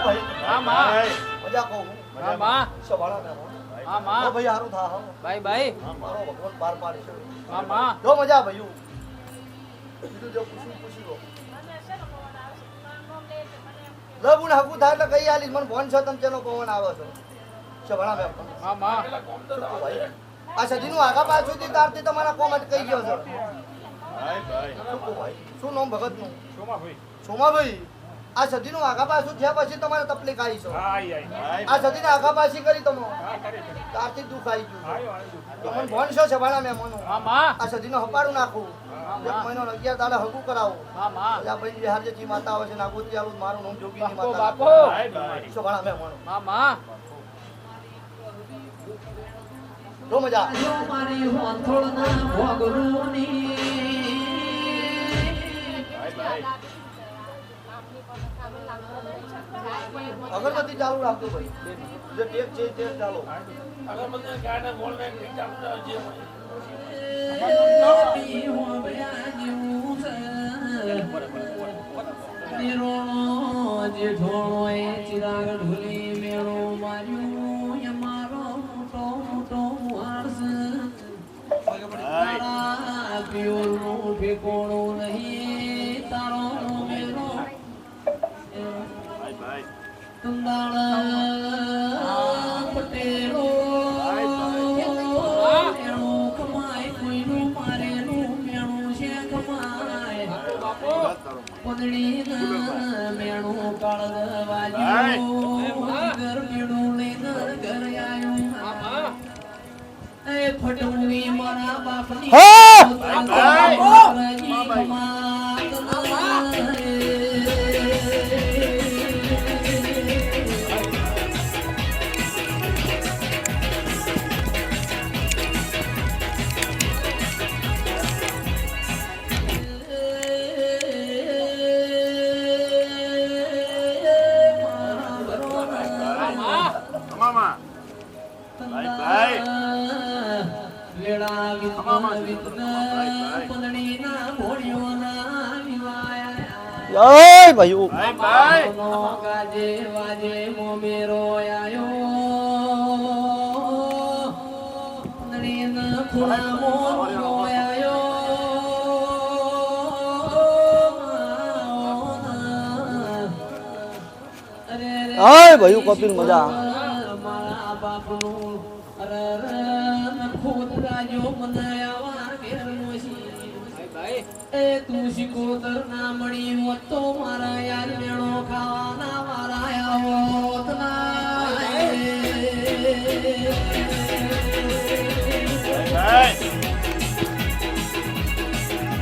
ભાઈ હા માં મજા કહું હા માં સવાળા મે હા માં તો ભાઈ હારું થા હો ભાઈ ભાઈ મારો ભગવાન પાર પાડી છે હા માં જો મજા ભાઈ કીધું જો પૂછી લો લબુણ હકુ થાય એટલે કઈ આલી મને ફોન છો તમે ચેનો પવન આવે છો સવાળા મે હા માં ભાઈ આ સદીનું આગા પાછુંથી તારથી તમારા કોમ અટકાઈ ગયો છે ભાઈ શું નામ ભગતનું સોમાભાઈ આ સદીનું આગા પાછું થયા પછી તમારે તકલીફ આવી છે આ સદીને આગા પાછી કરી તમે તારથી દુઃખ આવી ગયું તમને ફોન છો છે ભાડા મેં મનો આ સદીનો હપાડું નાખું એક મહિનો 11 દાડા હગું કરાવું આ ભાઈ બિહાર જે જી માતા આવે છે નાગોતી આલું મારું નામ જોગીની માતા બાપો છો ભાડા મેં મનો માં જો મજા મારી હોંથોળના ભોગરુની અગરબત્તી ચાલુ રાખજો ભાઈ જે ટેપ છે તે ચાલો અગરબત્તી ગાને બોલને ચાલુ રાખજો ચિરાગ ઢોલી મેળો માર્યું અમારો મોટો મોટો માણસ પિયોરનું ઠેકોણું નહીં તારો મેળો પટેલો મેળો કમાય કોઈનું મારેલું મેળું છે કમાય પદડી મેળું કાળ વાજ્યું ઘર મેળું લઈને ઘર આવ્યું એ ફટુની મારા બાપની જય ભાઈ ગાજે વાજે મોમેરો આયો નડીના ખુલા મોમેરો આયો હાય ભાઈ કપિલ મજા મારા બાપનું અરર ખોદ રાજો મને આવા ઘેરનો ભાઈ એ તું શિકોતર ના મળી હોત તો મારા યાર મેળો ખાવાના મારા આવોત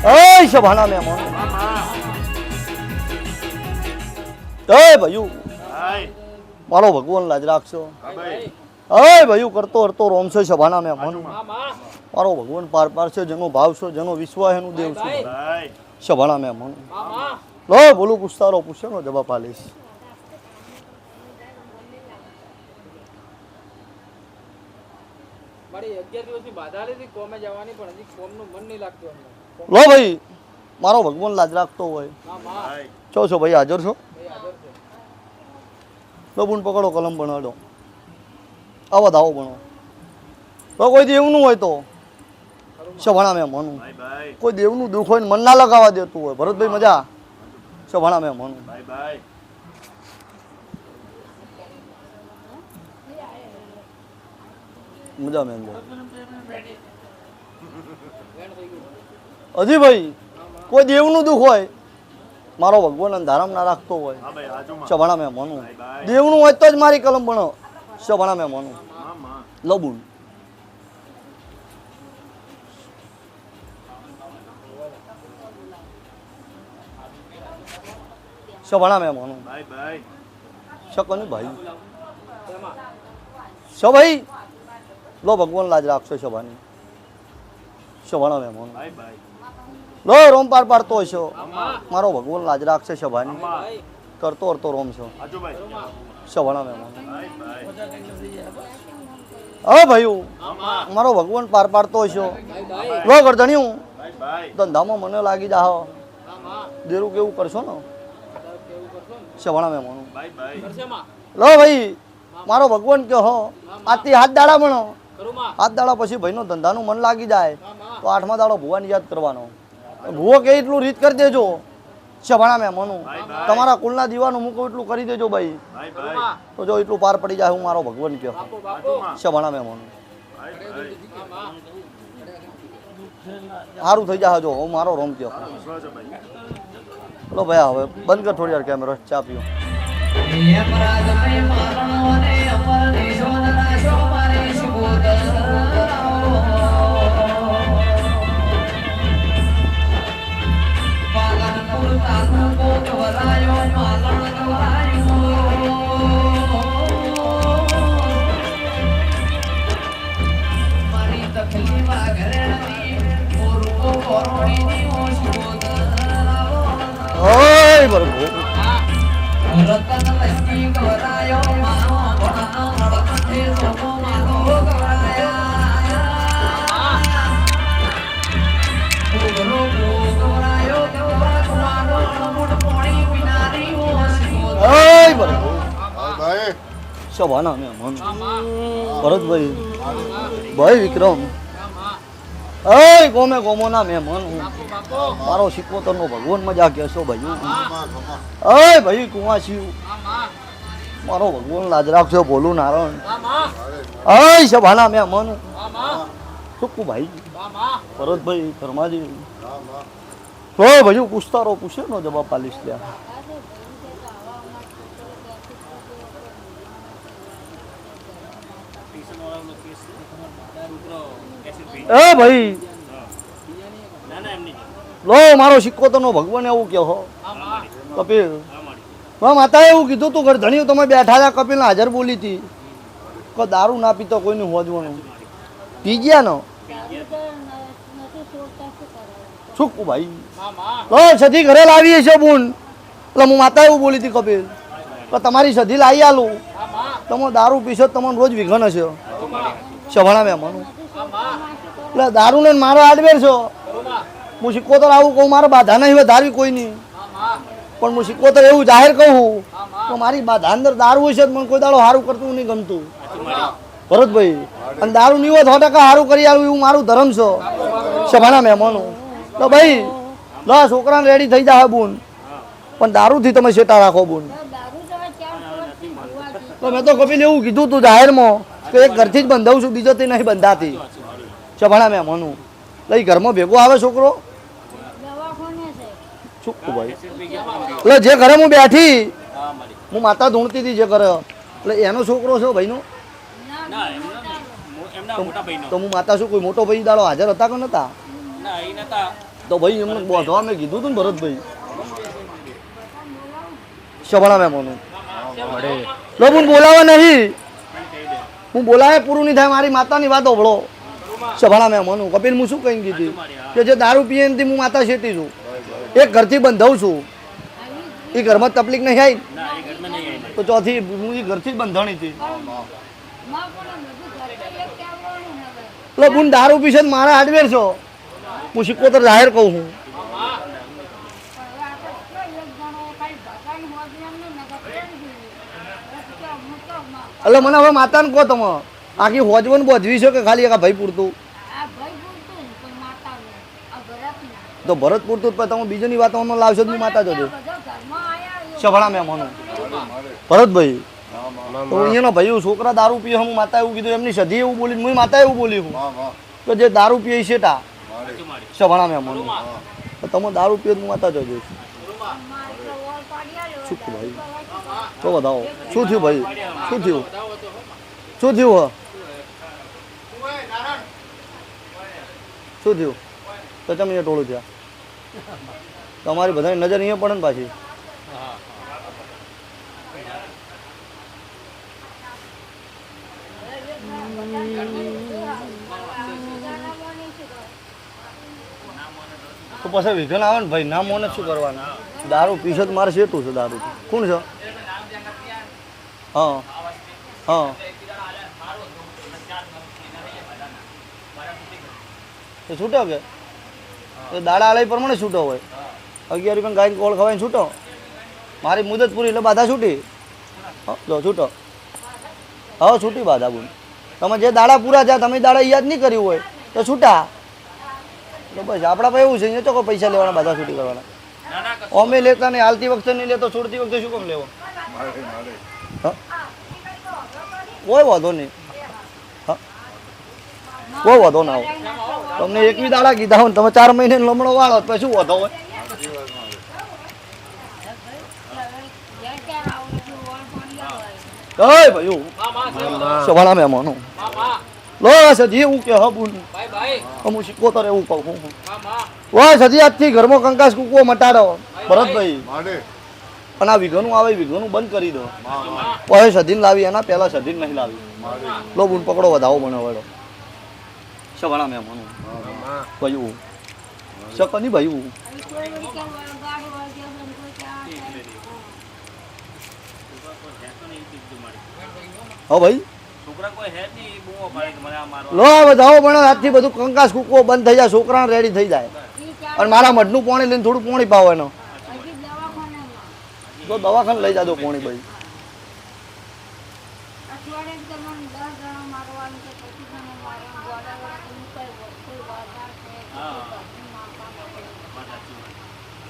એ શભાના મે મોન જય ભાઈ મારો ભગવાન લાજ રાખશો અય ભાઈ કરતો હરતો રોમ છે શભાના મે મોન મારો ભગવાન પાર પાર છે જેનો ભાવ છે જેનો વિશ્વાસ એનું દેવ છે શભાના મે મોન લો બોલું પૂછતારો પૂછે નો જવાબ આલીશ મારી 11 દિવસની બાધા લીધી કોમે જવાની પણ હજી કોમનું મન નહીં લાગતું અમને લો ભાઈ મારો ભગવાન લાજ રાખતો હોય છો છો ભાઈ હાજર છો લો બુન પકડો કલમ બનાડો આવો દાવો બનો તો કોઈ દેવનું હોય તો શભાણા મેં મનું કોઈ દેવનું દુઃખ હોય ને મન ના લગાવવા દેતું હોય ભરતભાઈ મજા શભાણા મેં મનું મજા મેં હજી ભાઈ કોઈ દેવનું દુઃખ હોય મારો ભગવાન ધારામ ના રાખતો હોય શભાણા મેં મનું દેવનું હોય તો જ મારી કલમ બનો શભાણા મેં મનું લબુન શભાણા મેં મનું શકની ભાઈ ભાઈ લો ભગવાન લાજ રાખશો શભાની શભાણા મેં મનું લો રોમ પાર પાડતો હશો મારો ભગવાન લાજ રાખશે શભાની કરતો હરતો રોમ છો શભાણા મેં મનું હા ભાઈ મારો ભગવાન પાર પાડતો હશો લો ગરધણ્યું ધંધામાં મને લાગી જાઓ દેરું કેવું કરશો ને શભાણા મેં માનું કરશે માં લો ભાઈ મારો ભગવાન કે હો આથી હાથ દાડા ભણો કરું માં હાથ દાડા પછી ભાઈનો ધંધાનું મન લાગી જાય હા માં તો 8મા દાડો ભુવાની યાદ કરવાનો ભુવો કે એટલું રીત કરી દેજો શભાણા મેં માનું તમારા કુલના દીવાનું મૂકો એટલું કરી દેજો ભાઈ કરું માં તો જો એટલું પાર પડી જાય હું મારો ભગવાન કે બાપુ બાપુ શભાણા મેં માનું હા માં સારું થઈ જાય જો હું મારો રોમ કયો ચલો ભાઈ હવે બંધ કર થોડી વાર કેમેરો ચા પીઓ યમરાજમય મારણો ને અમર નિશોન રાશો મારે સુગોદર પાલનપુર તાલુકો ગવરાયો માલણ ગવરાયો મારી તકલીફા ઘરેની મોરકો કોરોડીની ઓ સુગોદર ઓય બરોબર રતન લક્ષ્મી ગવરાયો માનો ભણનો નળકંઠે સોનો માનો ગવરાયા ઉગરો ગવરાયો ગવરાનો અણમુટ પોણી વિનારી ઓ શિવોદર ઓય બરોબર ભાઈ શભાણા મેં માનું હા માં ભરતભાઈ ભાઈ વિક્રમ હા માં ઓય ગોમે ગોમોના મેં માનું બાપુ બાપુ મારો 77 નો ભગવાન મજા કહેશો ભાઈ ખમા ખમા ઓય ભાઈ કુવાસી હા માં મારો ભગવાન લાજ રાખજો બોલું નારાયણ હા માં ઓય શભાણા મેં માનું હા માં સુકુ ભાઈ હા માં ભરતભાઈ ધર્માજી હા માં ઓય ભાઈ પૂછતા રહો પૂછે નો જવાબ પાલીશ લ્યા એ ભાઈ લો મારો 77 નો ભગવાન એવું કે હો હા માં કપિલ હા માતાએ એવું કીધું તું ઘર ધણી તમે બેઠા હતા કપિલ હાજર બોલી હતી કે દારૂ ના પીતો કોઈનું હોજવાનું પી ગયા ને શું ભાઈ હા માં સધી ઘરે લાવીએ છે બુન એટલે હું માતા એવું બોલી હતી કપિલ કે તમારી સધી લાવી આલું હા માં તમે દારૂ પીશો તમને રોજ વિઘન હશે શભાણા મેં માનું હા માં એટલે દારૂ લઈને મારો આડવેર છો કરું માં હું 77 આવું કહું મારે બાધા નહીં હોય ધારવી કોઈ નહીં હા માં પણ હું 77 એવું જાહેર કહું હા માં તો મારી બાધા અંદર દારૂ હોય છે મને કોઈ દાડો સારું કરતું નહીં ગમતું ભરતભાઈ અને દારૂ નહીં હોય 100% સારું કરી આવ્યું એવું મારું ધર્મ છે શભાણા મેં માનું તો ભાઈ લો છોકરાને રેડી થઈ જાય બુન પણ દારૂથી તમે શેટા રાખો બુન તો મેં તો કપિલ એવું કીધું તું જાહેરમાં કે એક ઘરથી જ બંધાવું છું બીજોથી નહીં બંધાતી શભાણા મેં માનું એટલે ઘરમાં ભેગો આવે છોકરો શું ભાઈ એટલે જે ઘરે હું બેઠી હું માતા ધૂણતી હતી જે ઘરે એટલે એનો છોકરો છે ભાઈનો તો હું માતા શું કોઈ મોટો ભાઈ દાડો હાજર હતા કે નતા તો ભાઈ એમને બોધવા મેં કીધું હતું ને ભરતભાઈ શભાણા મેં માનું લો હું બોલાવે નહીં હું બોલાવે પૂરું નહીં થાય મારી માતાની વાત ઓભળો શભાણા મેં માનું કપિલ હું શું કહી કીધી કે જે દારૂ પીએ એનાથી હું માતા શેટી છું એક ઘરથી બંધાવું છું એ ઘરમાં તકલીફ નહીં આવી તો ચોથી હું એ ઘરથી જ બંધાણી હતી એટલે બુન દારૂ પીશે તો મારા હાર્ડવેર છો હું 77 જાહેર કહું છું એટલે મને હવે માતાને કહો તમે આખી હોજવન બોધવી છે કે ખાલી એક ભાઈ પૂરતું તો ભરત પૂરતું જ પણ તમે બીજાની વાતોમાં લાવશો તો હું માતા જોજો શભાણા મેં માનું ભરતભાઈ તો અહીંયાનો ભાઈ છોકરા દારૂ પીએ હું માતા એવું કીધું એમની સધી એવું બોલી હું માતા એવું બોલી હું તો જે દારૂ પીએ છે તા શભાણા મેં માનું તો તમે દારૂ પીએ હું માતા જોજો શું ભાઈ તો બતાવો શું થયું ભાઈ શું થયું શું થયું શું થયું તો તમે અહીંયા ટોળું થયા તમારી બધાની નજર અહીંયા પડે ને પાછી તો પછી વિઘન આવે ને ભાઈ ના મોને શું કરવાના દારૂ પીશે તો મારે શેતું છે દારૂ કોણ છે હા હા તો છૂટો કે તો દાડા આલાઈ પ્રમાણે છૂટો હોય 11 રૂપિયા ગાય કોળ ખવાય છૂટો મારી મુદત પૂરી એટલે બાધા છૂટી. જો છૂટો હવે છૂટી બાધા બોલ. તમે જે દાડા પૂરા થયા તમે દાડા યાદ નહીં કર્યું હોય તો છૂટા. તો બસ આપણા પાસે એવું છે અહીંયા તો કોઈ પૈસા લેવાના બાધા છૂટી કરવાના. અમે લેતા નહીં, હાલતી વખતે નહીં લેતો, છોડતી વખતે શું કામ લેવો? કોઈ વાંધો નહીં. હા કોઈ વાંધો ના હોય. તમને એકવી દાડા કીધા હોય ને તમે 4 મહિને લમણો વાળો તો શું વાંધો હોય? ઓય ભાઈ સવાણા મેં માનો લો સજી એવું કે હા બોલ અમુ શીખોતર એવું કહું હું વાહ સજી આજથી ઘરમાં કંકાસ કૂકવો મટાડો ભરતભાઈ. અને આ વીઘોનું આવે વીઘોનું બંધ કરી દો. પછી સધીન લાવી એના પહેલા સધીન નહીં લાવી. લો બુન પકડો વધાવો મને વળો સવાણા મેં માનો ભાઈ શકની ભાઈ. હા ભાઈ લો વધાવો પણ આજથી બધું કંકાસ કૂકવો બંધ થઈ જાય, છોકરા રેડી થઈ જાય. અને મારા મઢનું પાણી લઈને થોડું પાણી પાવો એનો તો દવાખાને લઈ જાજો પાણી ભાઈ.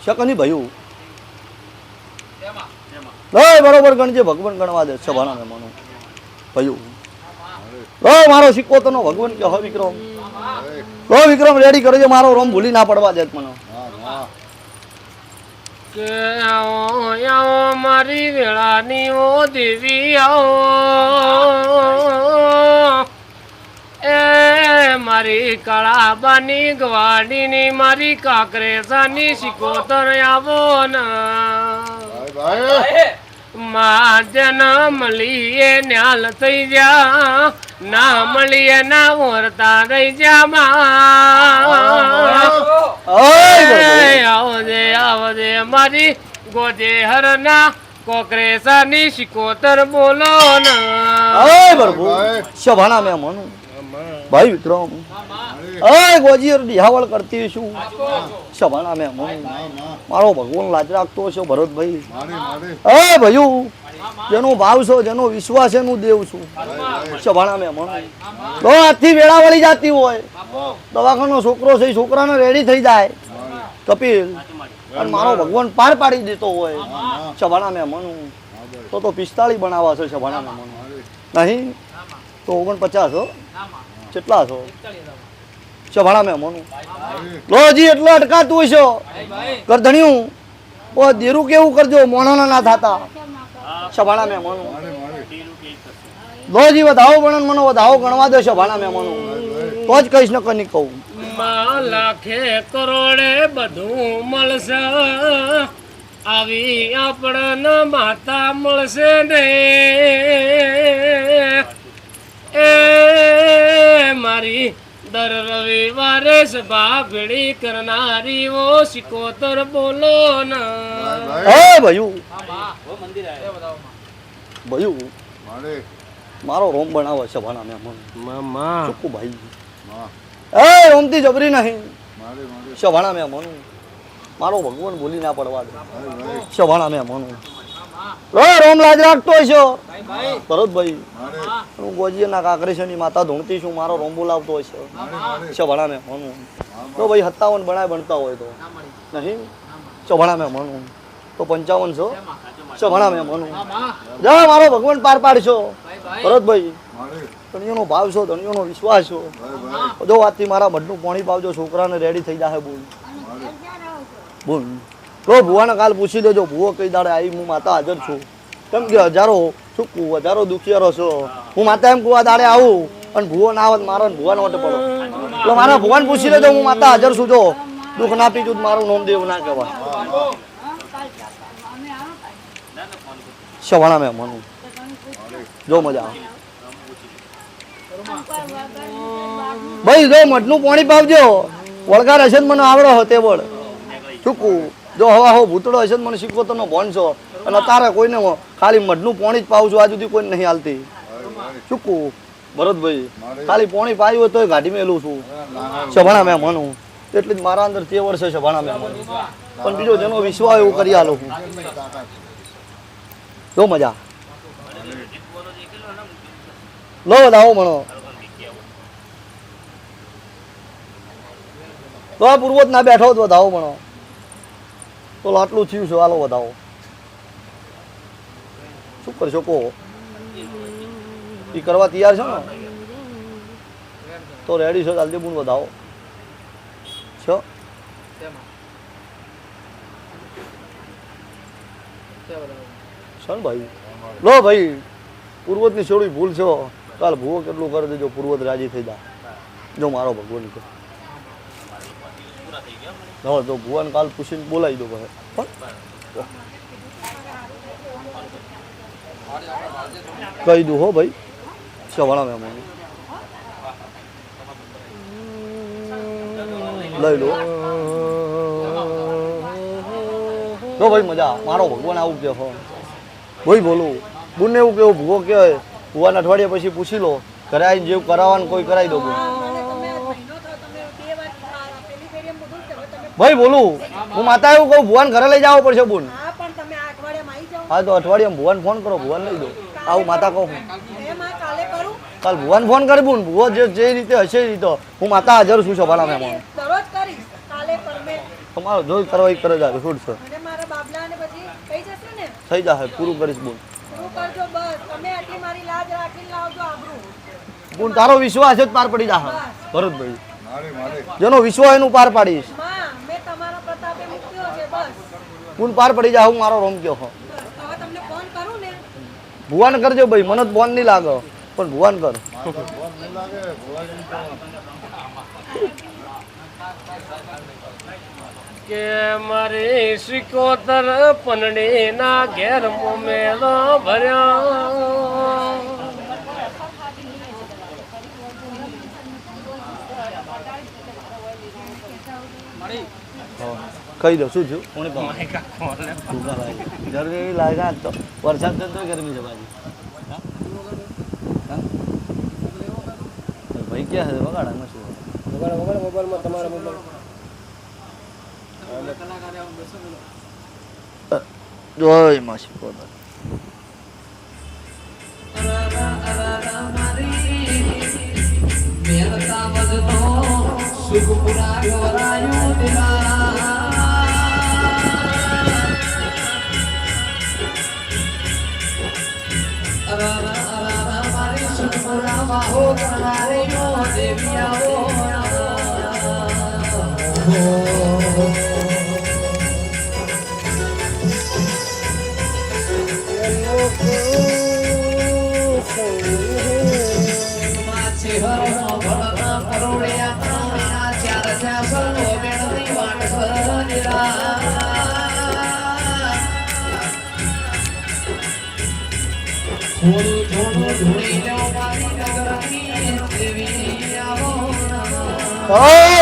શકની ભાઈ બરોબર ગણજે ભગવાન ગણવા દે સભાના મહેમાનો ભાઈ. મારો સિક્કો તો ભગવાન કે હો વિક્રમ વિક્રમ રેડી કરજો, મારો રોમ ભૂલી ના પડવા દે મને. કે આવો મારી વેળાની ઓ દેવી આવો એ મારી કળાબાની ગવાડીની મારી કાકરેસાની સિકોતર આવો ને માં જના મળીએ ન્યાલ થઈ જા ના મળીએ ના વર્તા રહી જા આવજે મારી ગોજે હરના કોકરેસાની સિકોતર બોલો ને શભાણા મેં મનું ભાઈ વિક્રમ ગોજી ડિહાવળ કરતી છું શભાણા મેં મનું મારો ભગવાન લાજ રાખતો છે ભરતભાઈ. ભાઈ જેનો ભાવ છો જેનો વિશ્વાસ એનું દેવ છું શભાણા મેં મનું. તો આજથી વેળા વળી જતી હોય દવાખાનો છોકરો છે છોકરાને રેડી થઈ જાય કપિલ અને મારો ભગવાન પાર પાડી દેતો હોય શભાણા મેં મનું તો 45 બનાવવા છે શભાણા મેં મનું નહીં તો 49 હો કેટલા છો શભાણા મેં મનું લોજી એટલો અટકાતું હોય છો કરધણ્યું ઓ દેરું કેવું કરજો મોણાના ના થાતા શભાણા મેં મનું લોજી વધાવો પણ મને વધાવો ગણવા દો શભાણા મેં મનું તો જ કહીશ ન કની કહું. લાખે કરોડે બધું મળશે આવી આપણને માતા મળશે ને એ મારી દર રવિવારે સભા ભેળી કરનારી ઓ સિકોતર બોલો ને ભાઈ મારો રોમ બનાવે છે ભાણા મેં મન ચૂકું ભાઈ રોમથી જબરી નહીં શભાણા મેં મનું મારો ભગવાન ભૂલી ના પડવા દે શભાણા મેં મનું રોમ લાજ રાખતો છો ભરતભાઈ. હું ગોજીના કાકરેશની માતા ધૂણતી છું મારો રોમ બોલાવતો હોય છે શભાણા મેં મનું. તો ભાઈ 57 બનાય બનતા હોય તો નહીં શભાણા મેં મનું તો 55 છો શભાણા મેં મનું. જા મારો ભગવાન પાર પાડશો ભરતભાઈ. ધણીઓનો ભાવ છો ધણીઓનો વિશ્વાસ છો જો વાતથી મારા મઢનું પાણી પાવજો છોકરાને રેડી થઈ જાય બોલ બોલ. તો ભુવાને કાલ પૂછી દેજો ભુવો કઈ દાડે આવી હું માતા હાજર છું કેમ કે હજારો ચૂકવું હજારો દુખિયારો છો હું માતા એમ કુવા દાડે આવું અને ભુવો ના આવત મારો ભુવાનો વટે પડો એટલે મારા ભુવાને પૂછી લેજો હું માતા હાજર છું જો દુઃખ ના પીજું મારું નામ દેવ ના કહેવાય શભાણા મેં મનું જો મજા ભાઈ જો મઢનું પાણી પાવજો વળગાર હશે મને આવડો હતે વળ ચૂકવું જો હવા હો ભૂતળો હશે મને શીખવો તમે ભણ છો અને અત્યારે કોઈને ખાલી મઢનું પાણી જ પાવું છું આ સુધી કોઈ નહીં હાલતી ચૂકવું ભરતભાઈ ખાલી પાણી પાયું હોય તો ગાડી મેલું છું શભાણા મેં મનું એટલે જ મારા અંદર તે વર્ષે શભાણા મેં મનું પણ બીજો જેનો વિશ્વાસ એવું કરી આલો હું જો મજા લો વધાવો મણો તો આ પૂર્વત ના બેઠો તો વધાવો મણો તો આટલું થયું છે હાલો વધાવો શું કરશો કહો એ કરવા તૈયાર છો ને તો રેડી છો જલ્દી બુન વધાવો છો સન ભાઈ લો ભાઈ પૂર્વજની છોડી ભૂલ છો કાલ ભૂવો કેટલું કરી દેજો પૂર્વજ રાજી થઈ જા જો મારો ભગવાન કે હા તો ભુવન કાલ પૂછીને બોલાવી દો ભાઈ કહી દઉં હો ભાઈ સવાણા મહેમાન લઈ લો તો ભાઈ મજા મારો ભગવાન આવું કે હો ભાઈ બોલું બુનને એવું કેવું ભૂવો કહેવાય ભુવાન અઠવાડિયા પછી પૂછી લો ઘરે આવીને જેવું કરાવવાનું કોઈ કરાવી દો બુન ભાઈ બોલું હું માતા એવું કહું ભુવાન ઘરે લઈ જવો પડશે બુન હા તો અઠવાડિયામાં ભુવાન ફોન કરો ભુવાન લઈ દો આવું માતા કહું કાલ ભુવાન ફોન કરી બુન ભુવો જે રીતે હશે એ રીતે હું માતા હાજર છું સભાના મહેમાન તમારો જોઈ કરવા કરે જાય શું છે થઈ જશે પૂરું કરીશ બોલ બોલ તારો વિશ્વાસ જ પાર પડી જશે ભરતભાઈ જેનો વિશ્વાસ એનું પાર પાડીશ બોલ પાર પડી જાય હું મારો રોમ કયો ભુવાન કરજો ભાઈ મને ફોન નહીં લાગે પણ ભુવાન કર કે મારે સિકોતર પનડી ના ઘેર મોમેલો ભર્યા કહી દો શું થયું ગરમી લાગ્યા તો વરસાદ તો ગરમી છે બાજુ ભાઈ ક્યાં છે વગાડા શું મોબાઈલમાં તમારા મોબાઈલ જોઈ માસી પોતા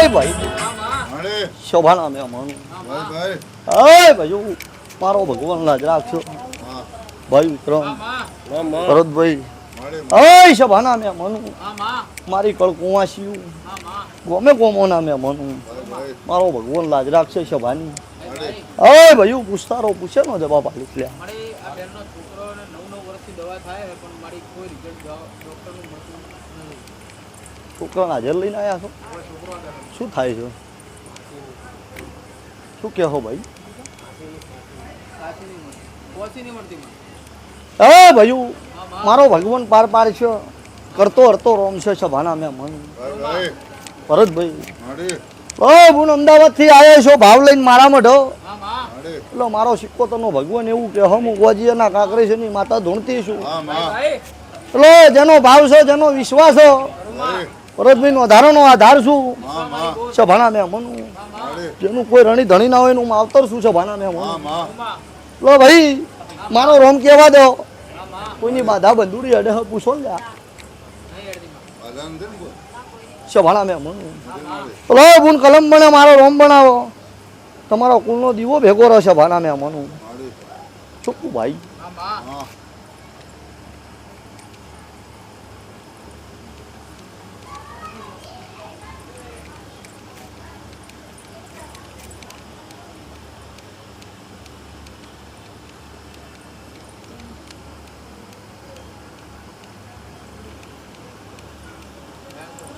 ભાઈ શોભાના મેં માનું ભાઈ મારો ભગવાન લાજ રાખશો ભાઈ વિક્રમ ભરતભાઈ શોભાના મેં માનું મારી કળ કુવાસીયું ગમે કોમોના મેં માનું મારો ભગવાન લાજ રાખશે શોભાની ભાઈ પૂછતારો પૂછે નો જવાબ આલી લ્યા છોકરાને હાજર લઈને આવ્યા છો શું થાય છે શું કહો ભાઈ ભાઈ મારો ભગવાન પાર પાર છે કરતો હરતો રોમ છે સભાના મેં મન ભરતભાઈ હું અમદાવાદ થી આવ્યો છો ભાવ લઈને મારા મઢો એટલે મારો સિક્કોતરનો ભગવાન એવું કે હમ ગોજીના કાંકરે છે ની માતા ધૂણતી છું એટલે જેનો ભાવ છે જેનો વિશ્વાસ છે ભરતભાઈ નો આધારનો આધાર છું સભાના મેં મનું જેનું કોઈ રણી ધણી ના હોય એનું માવતર શું સભાના મેં મનું લો ભાઈ મારો રોમ કેવા દો કોઈની બાધા બંધુડી અડે પૂછો લ્યા સભાના મેં મનું લો બુન કલમ બને મારો રોમ બનાવો તમારો કુલનો દીવો ભેગો રહે સભાના મેં મનું ચોખ્ખું ભાઈ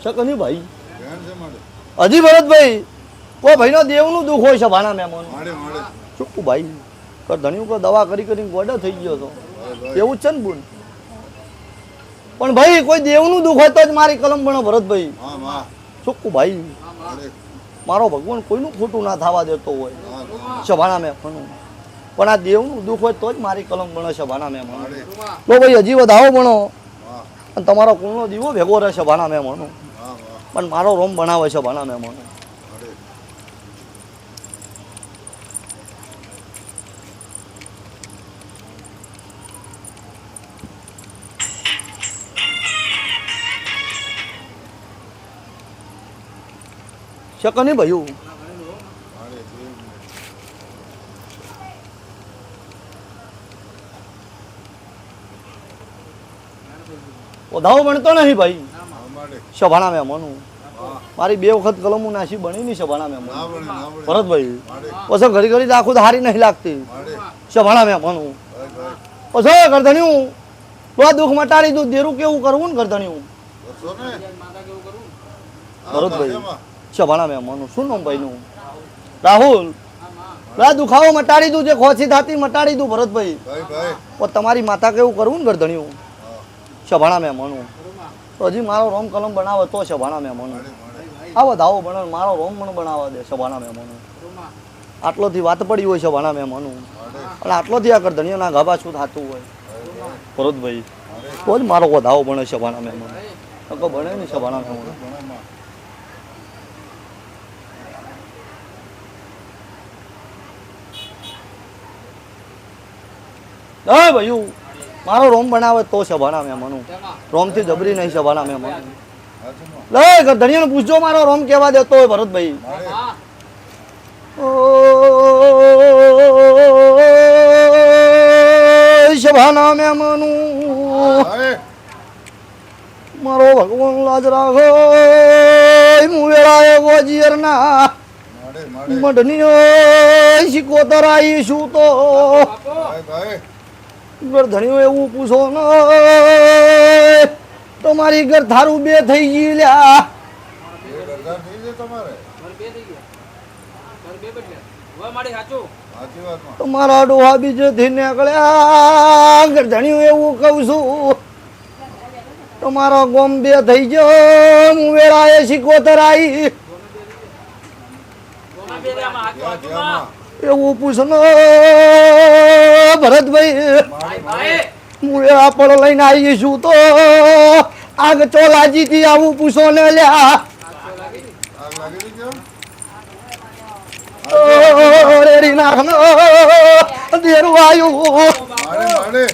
શકની ભાઈ ધ્યાન છે મારે હજી ભરતભાઈ કોઈ ભાઈનો દેવનું દુઃખ હોય છે ભાણા મહેમાન મારે મારે શું ભાઈ ધણ્યું કો દવા કરી કરીને ગોડો થઈ ગયો તો એવું જ છે ને બોલ પણ ભાઈ કોઈ દેવનું દુઃખ હોય તો જ મારી કલમ બનો ભરતભાઈ હા માં શું ભાઈ મારે મારો ભગવાન કોઈનું ખોટું ના થવા દેતો હોય હા શભાણા મહેમાનનું પણ આ દેવનું દુઃખ હોય તો જ મારી કલમ બને શભાણા મહેમાન મારે તો ભાઈ હજી વધાવો બનો હા અને તમારો કુળનો દીવો ભેગો રહે શભાણા મહેમાનો હા હા પણ મારો રોમ બનાવે શભાણા મહેમાનો મારે શકની ભાઈ મારે વધાવો બનતો નહીં ભાઈ મારે શભાણા મહેમાનું હા મારી 2 વખત કલમો નાસી બની નહીં શભાણા ના મહેમાન બને ના બને ભરતભાઈ મારે પછી ઘડી ઘડી આખું હારી નહીં લાગતી મારે શભાણા મહેમાનું ભાઈ પછી ગરધણ્યું તો આ દુઃખ મટાડી દઉં દેરું કેવું કરવું ને ગરધણ્યું બસો ને માતા કેવું કરું ભરતભાઈ શભાણા મહેમાનું શું નામ ભાઈનું રાહુલ આ દુખાવો મટાડી દઉં જે ખોસી થતી મટાડી દઉં ભરતભાઈ ભાઈ ભાઈ પણ તમારી માતા કેવું કરવું ને ગરધણ્યું શભાણા મહેમાનું તો હજી મારો રોમ કલમ બનાવે તો શભાણા મહેમાનું મારે મારે આ વધાવો બને મારો રોમ પણ બનાવવા દે શભાણા મહેમાનું આટલોથી વાત પડી હોય શભાણા મહેમાનું અને આટલોથી આ ગરધણીઓના ગાભા શું થતું હોય ભરતભાઈ તો જ મારો વધાવો બને શભાણા મહેમાન તો બને ને શભાણા મહેમાન હા ભાઈ મારો રોમ બનાવે તો શભાણા મહેમાનું રોમથી જબરી નહીં શભાણા મહેમાન લે ગરધણીઓને પૂછજો મારો રોમ કેવા દેતો હોય ભરતભાઈ શભાના મહેમાનું ભાઈ મારો ભગવાન લાજ રાખો મુવેળાએ ગોજીયરના મારે મારે મઢની શિકોતર આવી શું તો ભાઈ ભાઈ ગરધણીઓ એવું પૂછો ને તમારી ઘર થારું 2 થઈ ગઈ લ્યા 1000 થઈ જાય તમારે ઘર 2 થઈ ગયા ઘર 2 બદલ્યા હવે મારી સાચું સાચી વાતમાં તમારા ડોહા બીજેથી નીકળ્યા ગરધણીઓ એવું કહું છું તમારો ગોમ 2 થઈ ગયો મુવેળાએ શિકોતર આવી ગોમા બે આમાં હાચું હાચું માં ત્યાં એવું પૂછનો ભરતભાઈ ભાઈ ભાઈ મુવેળા પણ લઈને આવી છું તો આગ ચોલાજીથી આવું પૂછો ને લ્યા આગ લાગી ગયો રેડી નાખનો દેરું આવ્યું મારે મારે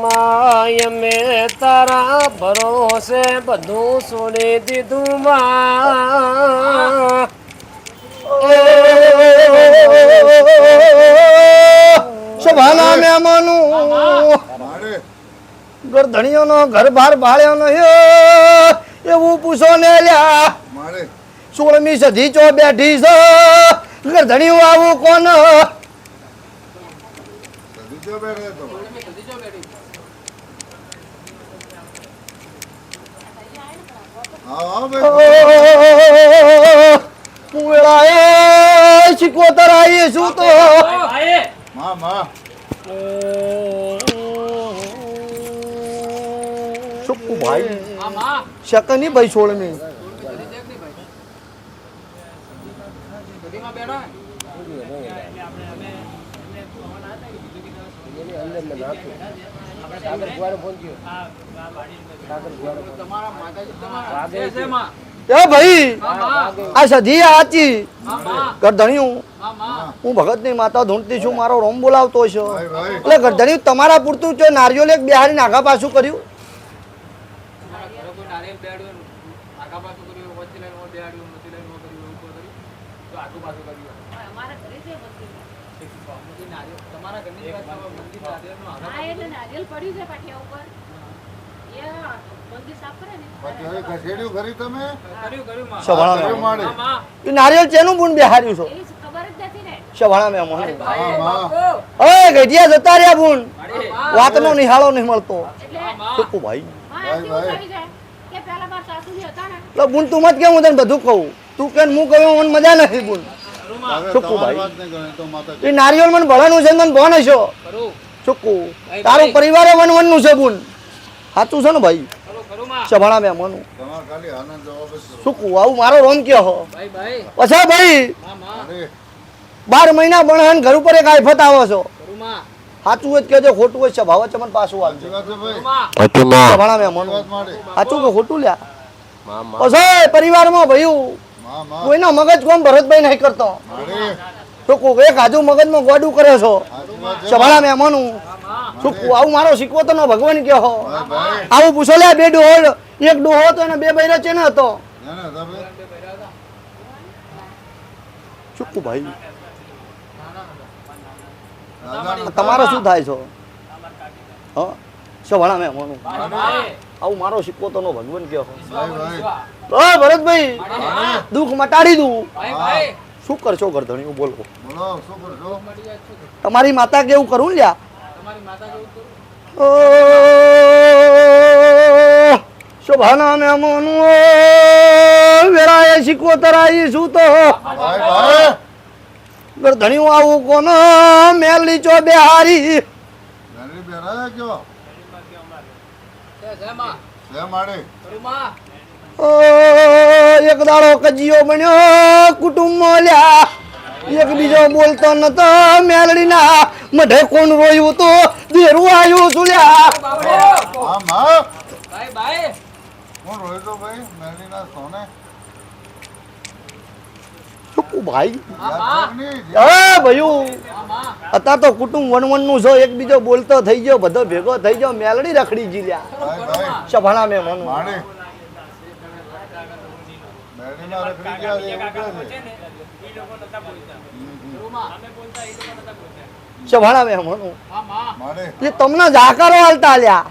માય મેં તારા ભરોસે બધું છોડી દીધું માં શભાના મહેમાનું મારે ગરધણીઓનો ઘર બહાર ભાળ્યો ન એવું પૂછો ને લ્યા મારે 16મી સદી ચો બેઠી છે ગરધણીઓ આવું કોણ સદી જો બેઠે તો સદી જો બેઠી હા ભાઈ મુવેળાએ શિકોતર આવી શું તો ભાઈ માં માં શું ભાઈ હા માં શકની ભાઈ 16મી સદી દેખ ની ભાઈ સદીમાં બેઠો તમારા માતાજી તમારા છે માં એ ભાઈ હા માં આ સધી સાચી હા માં ગરધણીયું હા માં હું ભગતની માતા ધૂંઢતી છું મારો રોમ બોલાવતો છે ભાઈ ભાઈ એટલે ગરધણીયું તમારા પૂરતું છે નારિયેળ એક બિહારી નાગા પાછું કર્યું તમારા ઘરે કોઈ નારિયેળ બેડ્યું આગા પાછું કર્યું વચ્ચે લાઈન માં બેડ્યું નથી લાઈન માં કર્યું એવું કર્યું તો આગુ પાછું કર્યું અમારા ઘરે છે બધું. પછી નારિયેળ તમારા ઘરની વાત કરો, મંદિર નારિયેળનું આગા હા, એટલે નારિયેળ પડ્યું છે પાટિયા ઉપર. એ મંદિર સાફ કરે ને. પછી હવે ખસેડ્યું ખરી તમે કર્યું કર્યું માં શભાણા કર્યું મેં મારે હા માં એ નારિયેળ ચેનું ગુણ બિહાર્યું છો એ ખબર જ નથી ને. શભાણા મેં ભાઈ હા, માં. બાપુ હવે ગઢિયા જતા રહ્યા ગુણ મારી વાતનો નિહાળો નહીં મળતો એટલે હા માં શું ભાઈ હા, ભાઈ, કેવું ભાઈ. થઈ જાય કે પેલા મારા સાસુજી હતા ને એટલે બુન તું મત કે હું તને બધું કહું તું કે હું કહ્યું મને મજા નથી બુન ચોખ્ખું તમારી ભાઈ વાત નહીં ગણે તો માતા એ નારિયેળ મને ભણવાનું છે ને મને ભણ હશો ખરું ચોખ્ખું તારું પરિવારે વનવનનું છે બુન સાચું છે ને ભાઈ ખરું ખરું માં સભાણા મેં મનું તમારે ખાલી આનંદ જવાબ જ છે. ચોખ્ખું આવું મારો રોમ કે હો ભાઈ ભાઈ પછી ભાઈ માં માં અરે 12 મહિના ભણન ઘર ઉપર એક આફત આવો છો ખરું માં સાચું જ કહેજો ખોટું હોય સભાવે છે મને પાછું આવજો સાચી વાત છે ભાઈ ખરું માં સભાણા મેં મનું વાત મારી સાચું કે ખોટું લ્યા પછી પરિવારમાં ભયું માં માં કોઈના મગજ કોમ ભરતભાઈ નહીં કરતો મારી ચોખ્ખું એક આજુ મગજમાં ગોડું કરે છો સાચી વાત છે સભાણા મેં મનું ચોખ્ખું આવું મારો શીખવો તો નો ભગવાન કે હો ભાઈ ભાઈ આવું પૂછો લે બે ડોહો એક ડોહો હતો એને બે બૈરા છે ને હતો ના ના તમે ચોખ્ખું ભાઈ દાદા તમારે શું થાય છો હા સભાણા મેં મનું ભાઈ આવું મારો શીખવો તો નો ભગવાન કે હો ભાઈ ભાઈ ભરતભાઈ દુઃખ મટાડી દઉં ભાઈ ભાઈ શું કરશો ગરધણીઓ બોલો બોલો શું કરશો મળી જાય છો તમારી માતા કેવું કરું લ્યા તમારી માતા જેવું કરું શોભાના મેં મનું વેરાએ શીખવો તરાઈ શું તો ભાઈ ભાઈ ગરધણીઓ આવું કોનો મેલી ચો બેહારી ઘણી બેરા કયો જય માં છે માડી ખરું માં એક દાડો કજીયો બન્યો કુટુંબ લ્યા એક બીજો બોલતો નતો મેલડીના મઢે કોણ રોયું તો દેરું આવ્યું છું લ્યા બાબડો હા માં ભાઈ ભાઈ કોણ રોય તો ભાઈ મેલીના સોને શું ભાઈ યાદ નહીં ભયું માં અત્યારે તો કુટુંબ વનવનનું છે એક બીજો બોલતો થઈ ગયો બધો ભેગો થઈ ગયો મેલડી રખડી જી લ્યા ભાઈ ભાઈ સભાણા મેં મનું માડી મેલીના રખડી ગયા છે એવું કહે છે ખરું માં સભાણા મેં મનું માં માડી એ તમને જાકારો હાલતા લ્યા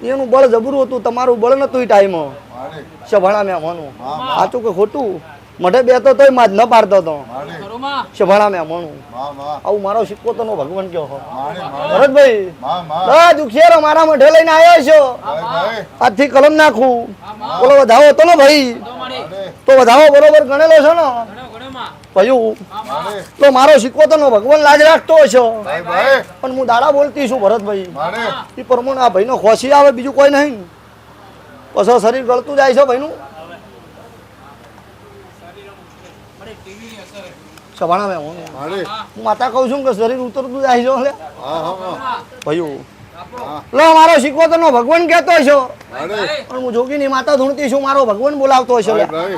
એનું બળ જબરું હતું તમારું બળ નતું ઈ ટાઈમ માડી સભાણા મેં મનું માં સાચું કે ખોટું મઢે બેતો તોય માં જ ન પાડતો તો માડી ખરું માં સભાણા મેં મનું માં આવું મારો સિક્કો તો નો ભગવાન કયો હો માડી માડી ભરતભાઈ માં દુખિયારો મારા મઢે લઈને આવ્યો છો ભાઈ ભાઈ આજથી કલમ નાખું બોલો વધાવો તો ને ભાઈ તો મળી માડી તો વધાવો બરોબર ગણેલો છે ને ઘણો ઘણો માં ભયું માડી તો મારો સિક્કો તો નો ભગવાન લાજ રાખતો છો ભાઈ ભાઈ પણ હું દાડા બોલતી છું ભરતભાઈ માડી એ પ્રમાણે આ ભાઈનો ખોસી આવે બીજું કોઈ નહીં પછી શરીર ગળતું જાય છે ભાઈનું ટીવી ની અસર સભાણા મેં હું માડી માતા કહું છું કે શરીર ઉતરતું જાય છે લે હા હા ભયું હા લો મારો સિક્કો તો નો ભગવાન કહેતો છો માડી પણ હું જોગીની માતા ધૂણતી છું મારો ભગવાન બોલાવતો છે ભાઈ લે ભાઈ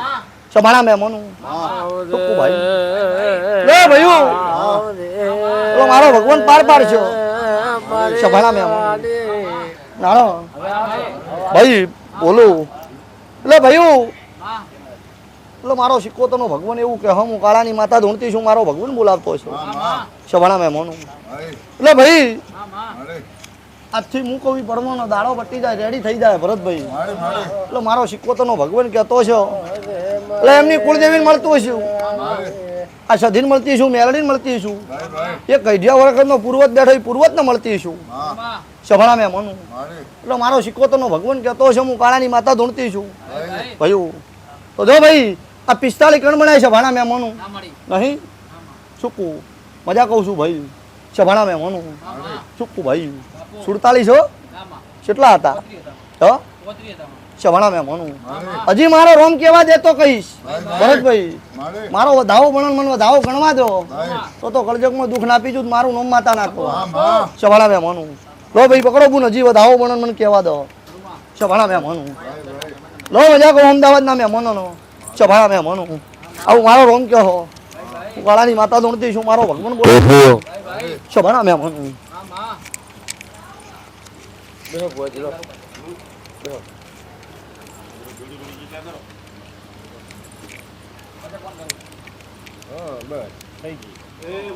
સભાણા મેં મનું હા ચોખ્ખું ભાઈ લે ભયું લો મારો ભગવાન પાર પાડશો સભાણા મેં મનું નાનો ભાઈ બોલું એટલે ભયું માં એટલે મારો સિક્કો તો નો ભગવાન એવું કે હું કાળાની માતા ધૂણતી છું મારો ભગવાન બોલાવતો છું માં સભાણા મેં મનું ભાઈ એટલે ભાઈ માં માડી આજથી હું કવિ પરમાનો દાડો પટી જાય રેડી થઈ જાય ભરતભાઈ માડી માડી એટલે મારો સિક્કો તો નો ભગવાન કહેતો છે એટલે એમની કુળદેવીને મળતું હશું આ સધીને મળતી છું મેલડીને મળતી છું ભાઈ ભાઈ એ કઢિયા વરખતનો પૂર્વત બેઠો એ પૂર્વતને મળતી છું હા માં સભાણા મેં મનું માડી એટલે મારો સિક્કો તો નો ભગવાન કહેતો છે હું કાળાની માતા ધૂણતી છું ભાઈ ભાઈ તો જો ભાઈ આ 45 કણ બનાય સભાણા મેં મનું ના મળી નહીં ચૂકું મજા કહું છું ભાઈ સભાણા મેં મનું માં ચૂકું ભાઈ 47 હો ના માં કેટલા હતા હો પોતરી હતા માં સભાણા મેં મનું માડી હજી મારો રોમ કેવા દેતો કહીશ ભરતભાઈ માડી મારો વધાવો ભણન મને વધાવો ગણવા દો ભાઈ તો કળજગમાં દુઃખ ના પીજું તો મારું નોમ માતા નાખો હા માં સભાણા મેં મનું લો ભાઈ પકડો બુન હજી વધાવો ભણન મને કહેવા દો સભાણા મેં મનું લો મજા કહું અમદાવાદ ના મેં મનો નો સભાણા મેં મનું આવું મારો રોમ કયો હો હું કાળાની માતા દોડતી છું મારો ભગવાન બોલો સભાણા મેં મનું માં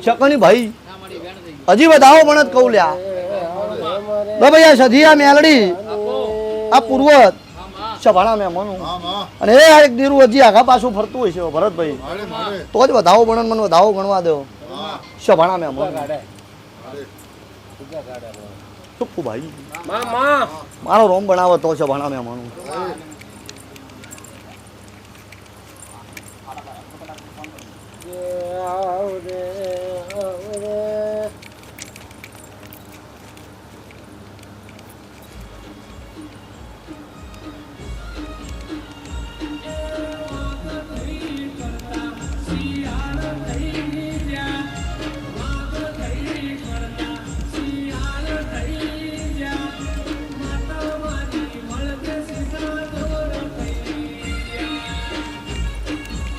શકની ભાઈ ના મળી વેણ થઈ ગઈ હજી વધાવો ભણત કહું લ્યા લો ભાઈ આ સધિયા મેલડી આ પૂર્વત માં સભાણા મેં મનું હા માં અને એ એક દીરું હજી આઘા પાછું ફરતું હોય છે ભરતભાઈ માડી માડી તો જ વધાવો ભણન મને વધાવો ગણવા દો હા સભાણા મેં મનું માડી ચોખ્ખું ભાઈ માં માં મારો રોમ બનાવો તો સભાણા મેં મનું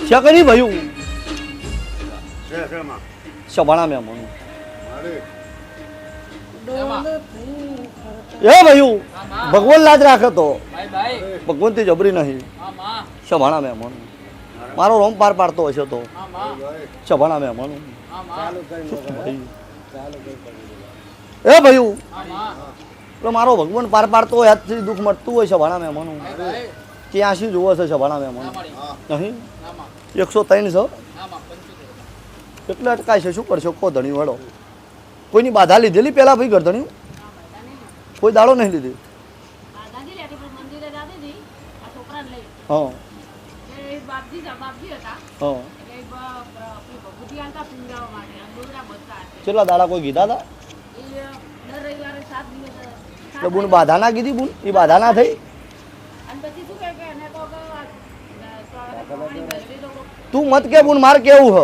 શકરી ભયું સભાણા મેં મનું એ ભયું ભગવાન લાજ રાખે તો ભાઈ ભાઈ ભગવાન થી જબરી નહીં હા માં સભાણા મેં મનું મારો રોમ પાર પાડતો હશે તો હા માં સભાણા મેં મનું હા માં એ ભયું હા માં એટલે મારો ભગવાન પાર પાડતો હોય હાથથી દુઃખ મળતું હોય સભાણા મેં મનું ભાઈ ભાઈ ત્યાં શું જોવો છે સભાણા મેં ના મનું મળી નહીં ના માં 103 છે ના માં 75 એટલે અટકાય છે શું કરશો કો ધણી વળો કોઈની બાધા લીધેલી પેલા ભાઈ ગરધણી કોઈ દાડો નહીં લીધી દાદાજી લેતી પણ મંદિરે જાતી હતી આ છોકરાને લઈ હા એ બાપજી હતા હા એટલે ભગવતી આવતા પીવડાવવા માટે અને ડોગરા બધા હતા કેટલા દાડા કોઈ કીધા હતા એ દર રવિવારે 7 દિવસ એટલે બુન બાધા ના કીધી બુન એ બાધા ના થઈ અને પછી શું કહે કે એને તો તું મત કે બુન માર કેવું હ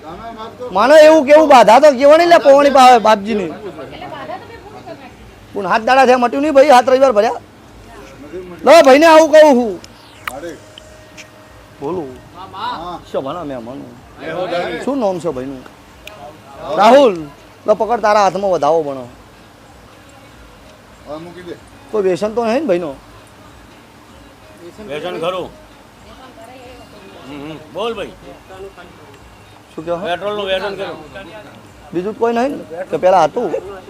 તમે મત તો મને એવું કેવું બાધા તો કેવાની લે પવણી પાવે બાપજીની એટલે બાધા તો મેં પૂરી કરી નાખી બુન હાથ દાડા થયા મટ્યું નહીં ભાઈ હાથ રવિવાર ભર્યા લો ભાઈને આવું કહું હું બોલું હા માં શું ભણા મેં મનું શું નામ છે ભાઈનું રાહુલ લો પકડ તારા હાથમાં વધાવો ભણો મૂકી દે કોઈ વ્યસન તો નહીં ને ભાઈનો વ્યસન ખરું બોલ ભાઈ શું કહો પેટ્રોલ નું વ્યસન ખરું બીજું કોઈ નહીં ને કે પેલા હતું ગુટકા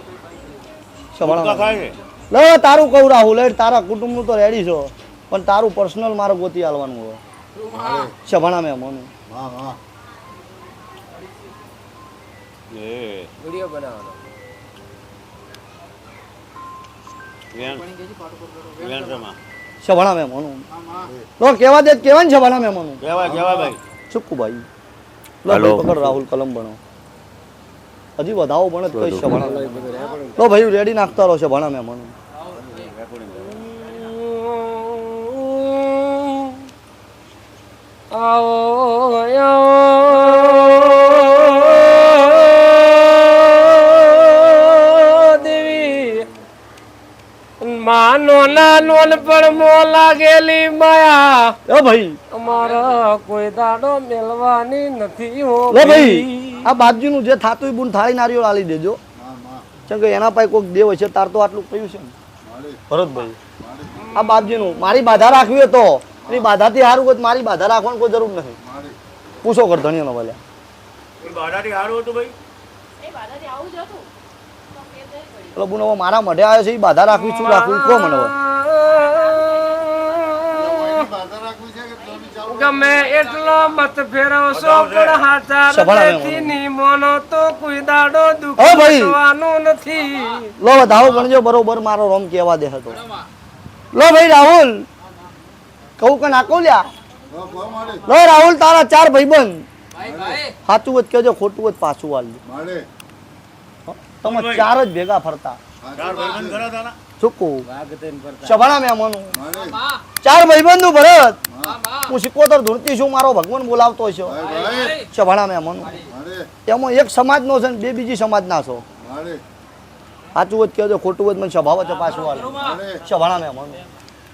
સવાણા ખાય છે લો તારું કહું રાહુલ એ તારા કુટુંબનું તો રેડી છો પણ તારું પર્સનલ મારે ગોતી આલવાનું હોય સભાણા મેં મનું હા હા એ વિડિયો બનાવવાનો વ્યસનમાં સભાણા મેં મનું હા માં લો કેવા દે કેવા ને સભાણા મેં મનું કહેવાય કહેવાય ભાઈ ચૂકું ભાઈ લો ભાઈ પકડ રાહુલ કલમ બનો હજી વધાવો બને તો કઈ સભાણા લો ભાઈ રેડી નાખતા રહો સભાણા મેં મનું દેવી માનો ના લોન પણ મો લાગેલી માયા ઓ ભાઈ અમારા કોઈ દાડો મેળવાની નથી હો લો ભાઈ આ બાપજીનું જે થાતું બુન થાળી નારિયેળ આલી દેજો કેમ કે એના પાસે કોઈક દેવ હશે તાર તો આટલું કહ્યું છે ને ભરતભાઈ આ બાપજીનું મારી બાધા રાખવી હોય તો એની બાધાથી સારું હોય તો મારી બાધા રાખવાની કોઈ જરૂર નથી પૂછો કર ધણીનો ભલ્યા બાધાથી સારું હતું ભાઈ એ બાધાથી આવું જ હતું તો ફેર જઈ પડી એટલે બુન હવે મારા મઢે આવ્યો છે એ બાધા રાખવી શું રાખવી કહો મને હવે બાધા રાખવી છે કે તમે જાઓ ગમે એટલો મત ફેરવશો પણ હાચાર સફળ નથી ની મોનો તો કોઈ દાડો દુઃખ ઓ ભાઈ. થવાનું નથી લો વધાવો ગણજો બરોબર મારો રોમ કહેવા દે હતો માં લો ભાઈ રાહુલ કહું કે નાખો લ્યા મારે લો રાહુલ તારા 4 ભાઈબંધ ભાઈ ભાઈ સાચું જ કહેજો ખોટું જ પાછું વાળજો મારે તમે 4 જ ભેગા ફરતા ચાર ભાઈબંધ ખરા તારા ચૂકું સભાણા મેં મનું મારે માં 4 ભાઈબંધ નું ભરત હા માં હું 77 ધૂળતી છું મારો ભગવાન બોલાવતો છે ભાઈ સભાણા મેં મનું મારે એમાં એક સમાજનો છે ને 2 બીજી સમાજના છો મારે સાચું જ કહેજો ખોટું જ મને સ્વભાવ જ પાછું વાળ મારે સભાણા મેં મનું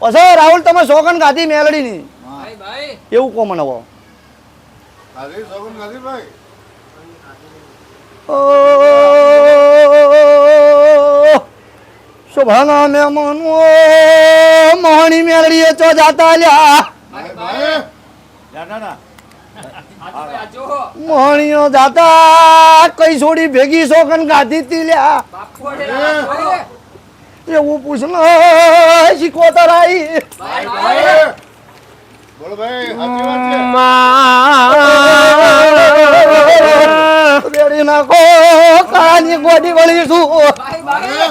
પછી રાહુલ તમે સોગન ગાધી મેલડીની ભાઈ ભાઈ એવું કહો મને હવે ખાલી સોગન ખાલી ભાઈ સભાણા મેં મનું મોહણી મેલડીએ ચો જાતા લ્યા ભાઈ ભાઈ ના ના આજો મોહણીઓ જાતા કઈ છોડી ભેગી સોગન ગાધી તી લ્યા બાપુ એવું પૂછલો શીખવતર આવી ભાઈ ભાઈ બોલો ભાઈ સાચી વાત છે રેડી નાખો કાળાની ગોડી વળી છું ભાઈ ભાઈ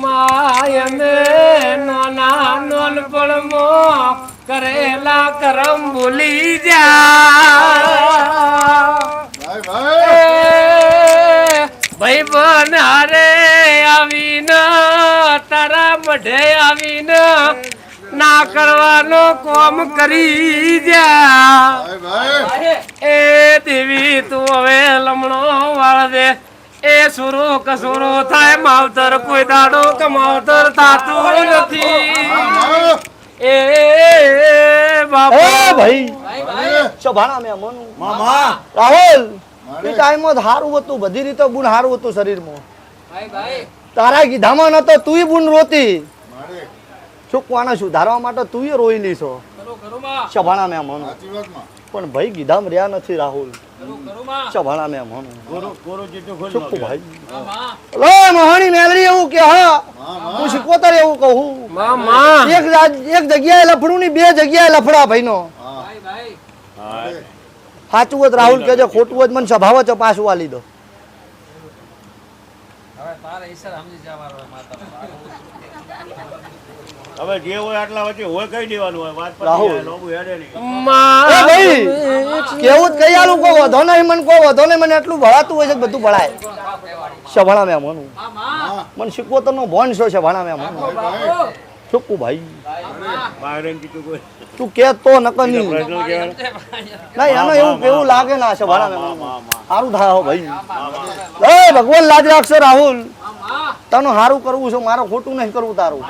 માયને નોના નોન પણ મો કરેલા કરમ ભૂલી જા બાપન હારે આવીને તારા મઢે આવીને ના કરવાનો કોમ કરી જા એ દેવી તું હવે લમણો વાળ દે એ સુરો કસુરો થાય માવતર કોઈ દાડો કમાવતર થાતું નથી એ બાપા એ ભાઈ ભાઈ ભાઈ સભાણા મેં મનું મામા રાહુલ એ ટાઈમમાં સારું હતું બધી રીતે બુન સારું હતું શરીરમાં ભાઈ ભાઈ તારા કીધામાં નતો તુંય બુન રોતી છોકવાને સુધારવા માટે તુંય રોઈલી છો કરો કરો માં સભાણા મેં મનું પણ ભાઈ કીધામ રહ્યા નથી રાહુલ કરો કરો માં સભાણા મેં મનું કોરો કોરો ચીટો ખોલ છોકું ભાઈ માં લો મહાણી મેલરી એવું કે હા હું શીખોતર એવું કહું મામા એક જગ્યાએ લફડું ની બે જગ્યાએ લફડા ભાઈનો ભાઈ ભાઈ હા સાચું હોત રાહુલ કહેજો ખોટું હોત મને સ્વભાવ જ પાછું લીધો હવે તારે ઈશ્વર સમજી જવાનો માતા હવે જે હોય આટલા વચ્ચે હોય કઈ દેવાનું હોય વાત રાહુલ. પર લોબુ હેડે નહીં એ માં ભાઈ કેવું જ કઈ આલું કો વધો નહીં મને કો વધો નહીં મને એટલું ભળાતું હોય છે કે બધું ભળાય સભાણા મેં મનું માં મને શીખવતર નો ભોન છો સભાણા મેં મનું બાપુ છોકું ભાઈ બહાર ચીટું કોઈ તું કે તો નકર નહીં પ્રશ્ન કહેવાય ના એનો એવું લાગે ના સભાણા મેં મનું માં સારું થાય હો ભાઈ એ ભગવાન લાજ રાખશે રાહુલ માં તને સારું કરવું છે મારે ખોટું નહીં કરવું તારું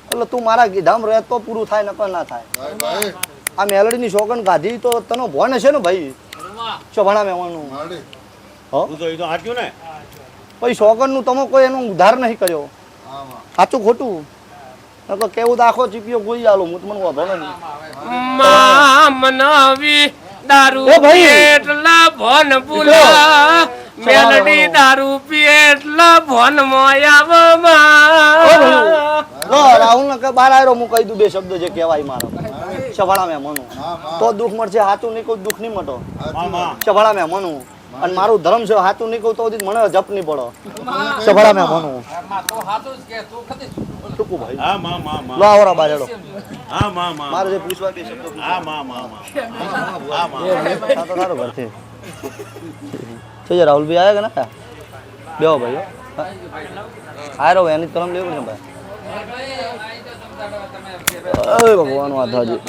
એટલે તું મારા કીધામ રહે તો પૂરું થાય નકર ના થાય આ મેલડીની સોગન ગાધી તો તને ભોન હશે ને ભાઈ માં સભાણા મેવાનું તું તો એ તો સાચું ને પછી સોગન નું તમે કોઈ એનો ઉધાર નહીં કર્યો સાચું ખોટું નકર કેવું તો આખો ચીપિયો ગોઈ આલું હું તમને વાંધો નહીં મનવી દારૂ એ ભાઈ. એટલા ભોન ભૂલા મેલડી દારૂ પીએ એટલા ભોન મોયાવમાં રાહુલ ને બહાર આવ્યો હું કહી દઉં બે શબ્દ જે કહેવાય મારો સભાણા મેં મનું તો દુઃખ મળશે સાચું નહીં કહું દુઃખ નહીં મટો મામા સભાણા મેં મનું અને મારું ધર્મ છે સાચું નહીં કહું તો સુધી મને જપ નહીં પડો સભાણા મેં મનું માં તો હાથું જ કે તું કદી ચૂકું ભાઈ હા મામા લો આવરા બારેડો હા મામા મારે જે પૂછવા બે શબ્દ હા મામા હા મામા આ તો તારો ઘરથી છે રાહુલભાઈ આવ્યા કે ના બેહો ભાઈ આરો એની કલમ લેવું ને ભાઈ અરે ભગવાન વાધાજી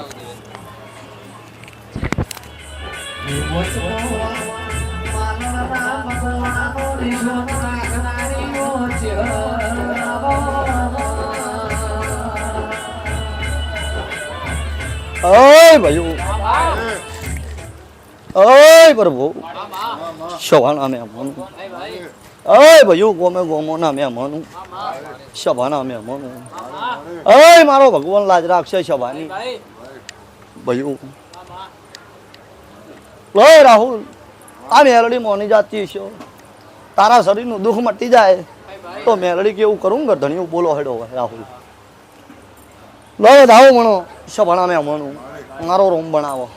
ઓય ભાઈ ઓય પ્રભુ સભાના મેં મનું ઓય ભાઈ ગોમે ગોમોના મેં મનું સભાના મેં મનું ઓય મારો ભગવાન લાજ રાખશે સભાની ભાઈ ઓય રાહુલ આ મેલડી મોની જાતી છે તારા શરીરનું દુઃખ મટી જાય તો મેલડી કેવું કરું ગધણી બોલો હેડો રાહુલ લો ધાવ મણો સભાના મેં મણું મારો રૂમ બનાવો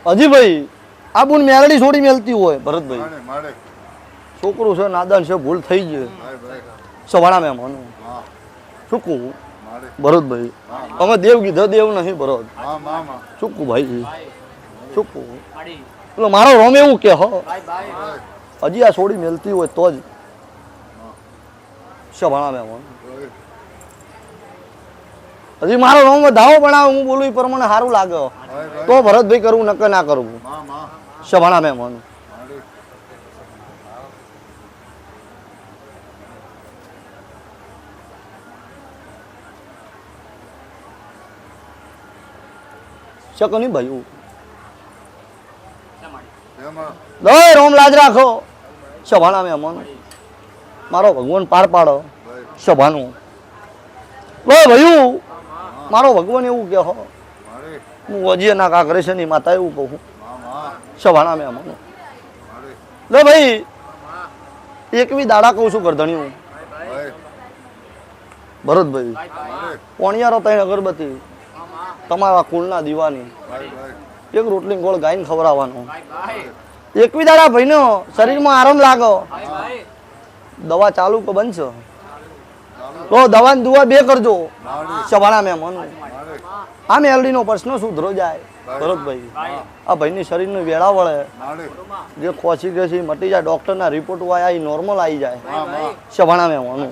હજી ભાઈ આ બુન મેલડી છોડી મેલતી હોય ભરતભાઈ છોકરું છે નાદાન છે ભૂલ થઈ ગઈ સવાણા મેં મનું ચૂકું ભરતભાઈ અમે દેવ કીધો દેવ નહીં ભરત ચૂકું ભાઈ ચૂકું એટલે મારો રોમ એવું કે હો હજી આ છોડી મેલતી હોય તો જ સવાણા મેં મનું હજી મારો રોમ ધાવો બનાવે હું બોલું એ પ્રમાણે સારું લાગે તો ભરતભાઈ કરવું નકર ના કરવું સભાણા મેં મનું શકો નહીં ભાઈ દોય રોમ લાજ રાખો સભાણા મેં મનું મારો ભગવાન પાર પાડો સભાનું લો ભાઈ મારો ભગવાન એવું કે હો હું હજી ના કા કરે છે ની માતા એવું કહું સભાણા મેં મનું લે ભાઈ એકવી દાડા કહું છું ગરધણિયું ભરતભાઈ પોણિયારો તૈણ અગરબત્તી તમારા કુળના દીવાની એક રોટલી ગોળ ગાઈને ખવડાવવાનો એકવી દાડા ભાઈનો શરીરમાં આરામ લાગો દવા ચાલુ કે બંધ છે તો દવા ને દુવા બે કરજો સવાણા મેં મન આ મેલડીનો પ્રશ્ન સુધરો જાય ભરતભાઈ આ ભાઈની શરીરની વેળા વળે જે ખોસી ગઈ છે એ મટી જાય ડોક્ટરના રિપોર્ટ આવ્યા એ નોર્મલ આવી જાય સવાણા મેં મન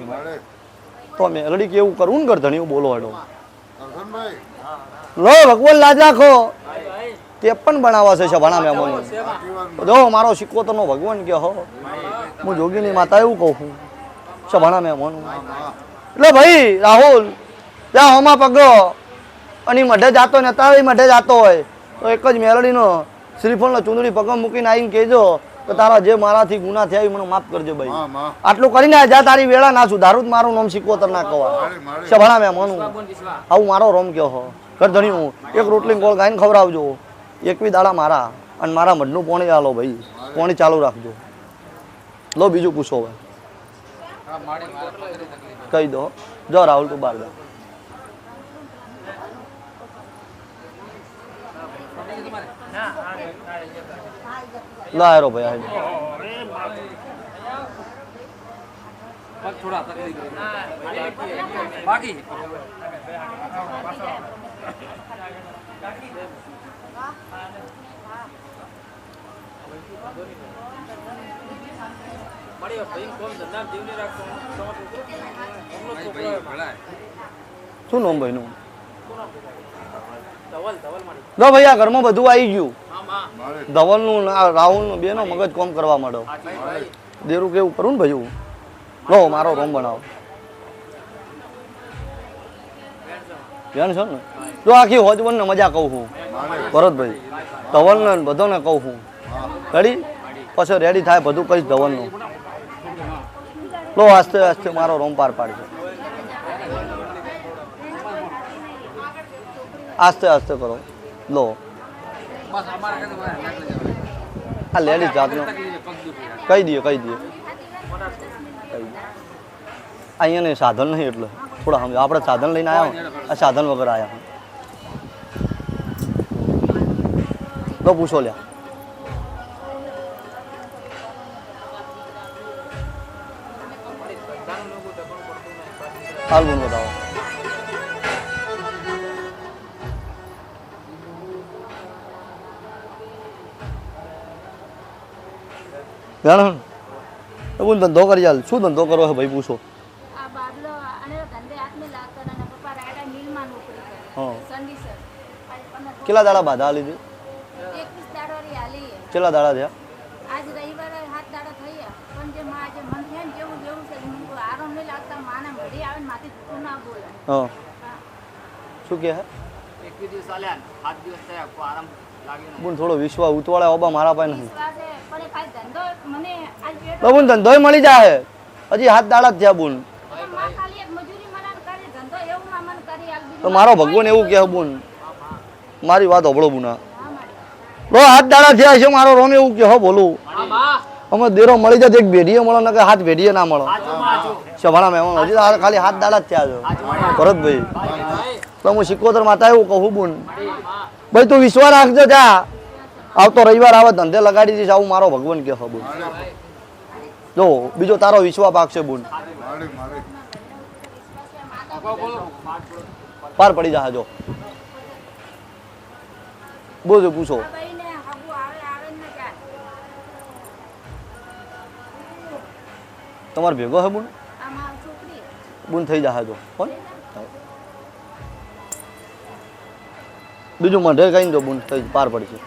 તો મેલડી કેવું કરવું ને ગરધણી બોલો હેડો લો ભગવાન લાજ રાખો તે પણ બનાવવા છે સવાણા મેં મન જો મારો સિકોતરનો ભગવાન કે હો હું જોગીની માતા એવું કહું છું સવાણા મેં મન એટલે ભાઈ રાહુલ ત્યાં હોમાં પગો અને મઢે જાતો ને તારે મઢે જાતો હોય તો એક જ મેલડીનો શ્રીફળનો ચૂંદડી પગમ મૂકીને આવીને કહેજો કે તારા જે મારાથી ગુના થયા એ મને માફ કરજો ભાઈ આટલું કરીને જા તારી વેળા ના સુધારું જ મારું નામ સિકોતર ના કહેવા સભાણા મેં મનું આવું મારો રોમ કયો હો ઘર ધણી હું એક રોટલી ગોળ ગાઈને ખવડાવજો એકવી દાડા મારા અને મારા મઢનું પોણી આલો ભાઈ પોણી ચાલુ રાખજો લો બીજું પૂછો હવે કહી દો જો રાહુલ તું બહાર જા લાયરો ભાઈ થોડા બાકી શું નામ ભાઈ નું લો ભાઈ આ ઘરમાં બધું આવી ગયું ધવલ નું રાહુલ નું બેનો મગજ કોમ કરવા માંડો દેરું કેવું કરું ને ભાઈ લો મારો રોમ બનાવો ધ્યાન છે ને જો આખી હોજબન ને મજા કહું છું ભરતભાઈ ધવલ ને બધાને કહું છું રેડી પછી રેડી થાય બધું કહીશ ધવલ નું લો આસ્તે આસ્તે મારો રોમ પાર પાડજો આસ્તે આસ્તે કરો લો આ લેડીઝ જાતનો કહી દઈએ અહીંયા ને સાધન નહીં એટલે થોડા સમજો આપણે સાધન લઈને આવ્યા આ સાધન વગર આવ્યા તો પૂછો લ્યા હાલ બોલ બતાવો જાણ હું ધંધો કરી ચાલ શું ધંધો કરો છે ભાઈ પૂછો આ બાબલો અને ધંધે હાથને લાગતો અને પપ્પા રાયડા મિલમાં નોકરી કરે હા સંડીસર કેટલા દાડા બાધા લીધી 21 દાડોરી હાલી કેટલા દાડા થયા આજ રવિવારે 7 દાડા થયા પણ જે માં આજે મન છે ને જેવું છે મને કોઈ આરામ નહીં લાગતા માના મળી આવે ને માથે જૂઠું ના બોલે હા શું કહે 21 દિવસ ચાલ્યા 7 દિવસ થયા કોઈ આરામ લાગ્યો બોલ થોડો વિશ્વાસ ઉતવાળે ઓબા મારા પાસે નહીં વિશ્વાસે પણ એ કાંઈ ધંધો મને આજ પેટ બબુન ધંધોય મળી જાય હજી 7 દાડા જ થયા બોલ માં ખાલી એક મજૂરી મને કરે ધંધો એવું માં મન કરી આલ તો મારો ભગવાન એવું કહે બોન મારી વાત હોબળો બુના હા મારી લો 7 દાડા થયા છે મારો રોમ એવું કે હો બોલું અમે દેરો મળી જાય એક ભેડીએ મળે ને કે 7 ભેડીએ ના મળે સભાણા મહેમાન હજી તો ખાલી 7 દાડા જ થયા છે ભરતભાઈ તો હું સિકોતર માતા એવું કહું બોન ભાઈ તું વિશ્વાસ રાખજો જા આવતો રવિવાર આવે ધંધે લગાડી દઈશ આવું મારો ભગવાન કે બોન જો બીજો તારો વિશ્વાસ પાકશે બોન પાર પડી જા જો બોલો પૂછો ભાઈને હાબુ આવે ને જાય તમારે ભેગો હે બોન આમાં છોકરી બોન થઈ જાય જો કોણ બીજું મઢે કઈ દો બોન થઈ પાર પડશે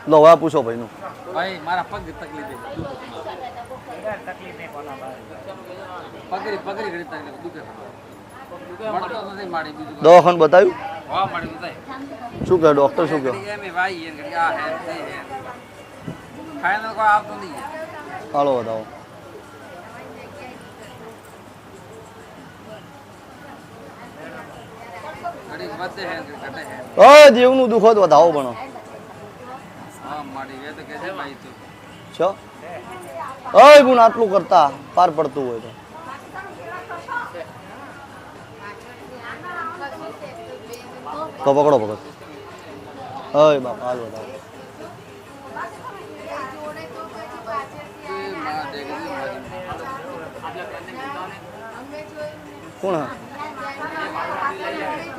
લો હવે પૂછો ભાઈનું ભાઈ મારા પગ તકલીફ પગરી ઘડી તકલીફ દુખે મળતો નથી માડી બીજું દવાખાનું બતાવ્યું હા માડી બતાય શું કહે ડોક્ટર શું કહે એમ ભાઈ એ ઘડી આ હે તે હે ખાયનો કોઈ આવતો નહીં હાલો બતાવો ઘડી વધે હે ઘટે હે ઓય જીવનું દુખો તો વધાવો ભણો હા માડી વે તો કે છે ભાઈ તું છો ઓય ગુણ આટલું કરતા પાર પડતું હોય તો પકડો ભગત ઓય બાપ હાલ બતાવો માં દેખી કોણ હા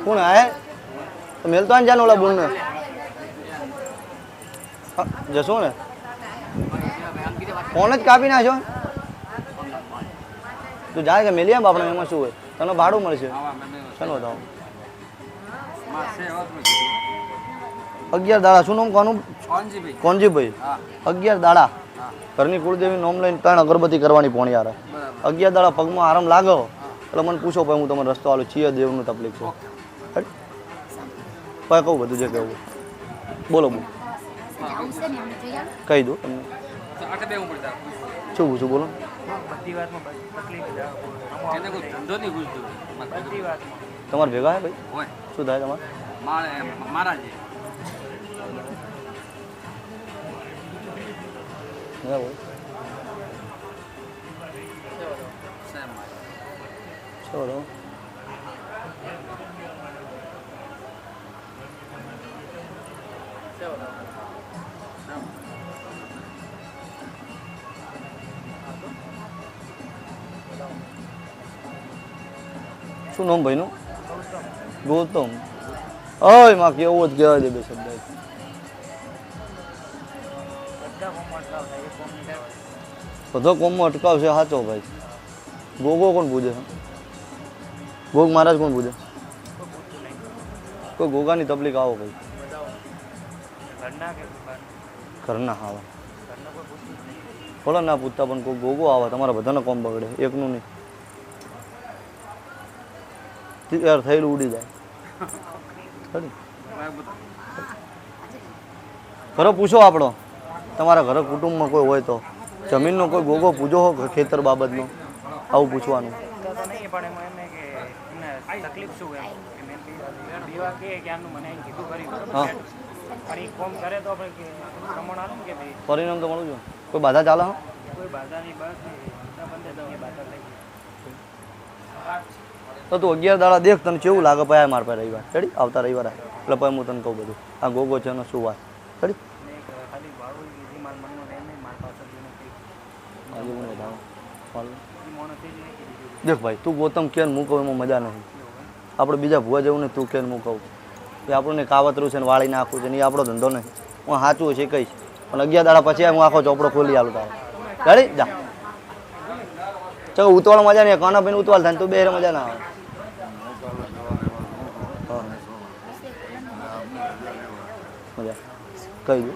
કોણ હે તો મેલતો ને જાને ઓલા બોલને જશો ને ફોન જ કાપી નાખ્યો તું જાય કે મેલી આમ આપણે એમાં શું હોય તને ભાડું મળશે ચાલો તો 11 દાડા શું નામ કોનું કોનજીભાઈ 11 દાડા ઘરની કુળદેવી નોમ લઈને 3 અગરબત્તી કરવાની પોણી યાર 11 દાડા પગમાં આરામ લાગો એટલે મને પૂછો ભાઈ હું તમને રસ્તો આલું છીએ દેવનું તકલીફ છે ભાઈ કહું બધું જે કહેવું બોલો બોલો કહી દો તમને શું પૂછું બોલો તમારે ભેગા હે ભાઈ શું થાય તમારે મારા ચલો શું નામ ભાઈનું ગૌતમ ઓય માં કેવું જ કહેવાય દે બે શબ્દ બધો કોમમાં અટકાવશે સાચો ભાઈ ગોગો કોણ પૂજે ગોગ મહારાજ કોણ પૂજે કોઈ ગોગાની તકલીફ આવો ભાઈ ઘરના આવે બોલો ના પૂછતા પણ કોઈ ગોગો આવે તમારા બધાને કોમ બગડે એકનું નહીં યાર થયેલું ઉડી જાય ઘરે પૂછો આપણો તમારા ઘરે કુટુંબમાં કોઈ હોય તો જમીનનો કોઈ ગોગો પૂજો હો ખેતર બાબતનો આવું પૂછવાનું હા પરિણામ તો મળું છું કોઈ બાધા ચાલે હા તો તું 11 દાડા દેખ તને કેવું લાગે ભાઈ મારા પાસે રવિવાર ચડી આવતા રવિવારે એટલે પછી હું તને કહું બધું આ ગોગો છે ને શું વાત ચડી દેખ ભાઈ તું ગૌતમ કે હું કહું એમાં મજા નહીં આપણે બીજા ભૂવા જેવું ને તું કે હું કહું એ આપણને કાવતરું છે ને વાળી નાખવું છે ને એ આપણો ધંધો નહીં હું સાચું છે કહીશ પણ 11 દાડા પછી હું આખો ચોપડો ખોલી આલું તારે ચડી જા ચાલો ઉતવાળ મજા નહીં કાના ભાઈ ઉતવાળ થાય તું બે મજા ના આવે મજા કહી દઉં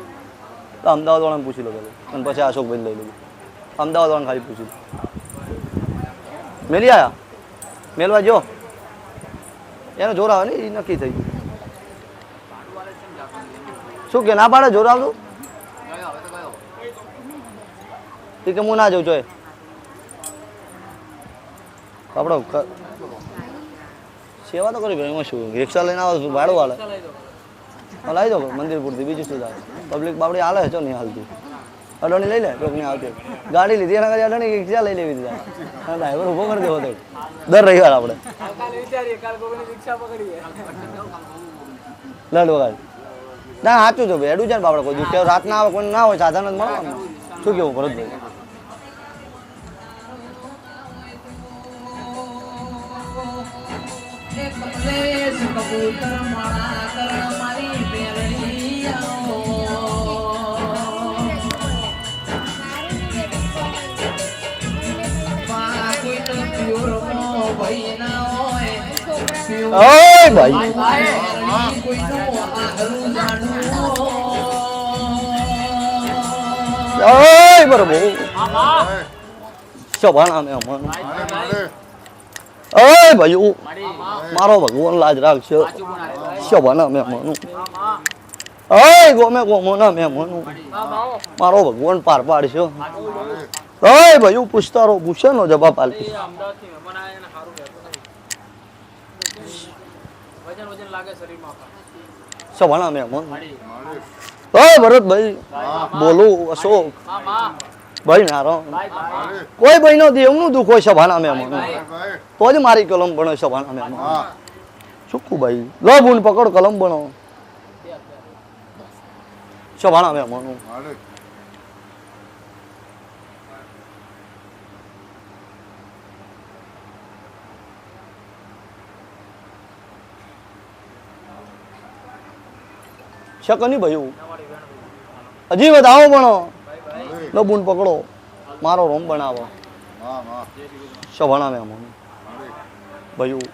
તો અમદાવાદ વાળાને પૂછી લો પેલું અને પછી અશોકભાઈ લઈ લેજો અમદાવાદ વાળાને ખાલી પૂછી લો મેલી આયા મેલવા જો એનો જોર આવે ને એ નક્કી થઈ ગયું શું કે ના પાડે જોર આવતું એ કે હું ના જાઉં છો આપણો સેવા તો કરી એમાં શું રિક્ષા લઈને આવે ભાડું હાલે લાવી દો મંદિર પૂરતી બીજું શું થાય પબ્લિક બાબડી હાલે છે નહીં હાલતી અડોણી લઈ લે કોકને આવતી ગાડી લીધી એના કારણે અડોણી રિક્ષા લઈ લેવી દીધા ડ્રાઈવર ઊભો કરી દેવો તો દર રવિવાર આપણે લડ વગાડ ના સાચું છો ભાઈ એડું છે ને આપણે કોઈ દિવસ રાત ના આવે કોઈ ના હોય સાધન જ મળવાનું શું કેવું ભરતભાઈ ઓય ભાઈ ઓય બરોબર શોભાના મેં ઓય ભાઈ મારો ભગવાન લાજ રાખશે શોભાના મેં મનું ઓય ગોમે ગોમોના મેં મનું મારો ભગવાન પાર પાડશે ઓય ભાઈ પૂછતા રહો પૂછે નો જવાબ આલતી શોભાના મેં મન ઓય ભરતભાઈ બોલું અશોક ભાઈ નારો કોઈ ભાઈ નો દેવનું દુઃખ હોય સભાના મેં મને તો જ મારી કલમ બનો સભાના મેં સુખું ભાઈ લો બુન પકડ કલમ બનો સભાના મેં મનું શકની ભાઈ હજી વધાવો ભણો લો બૂન પકડો મારો રોમ બનાવો શભાણા મેમ ભાઈ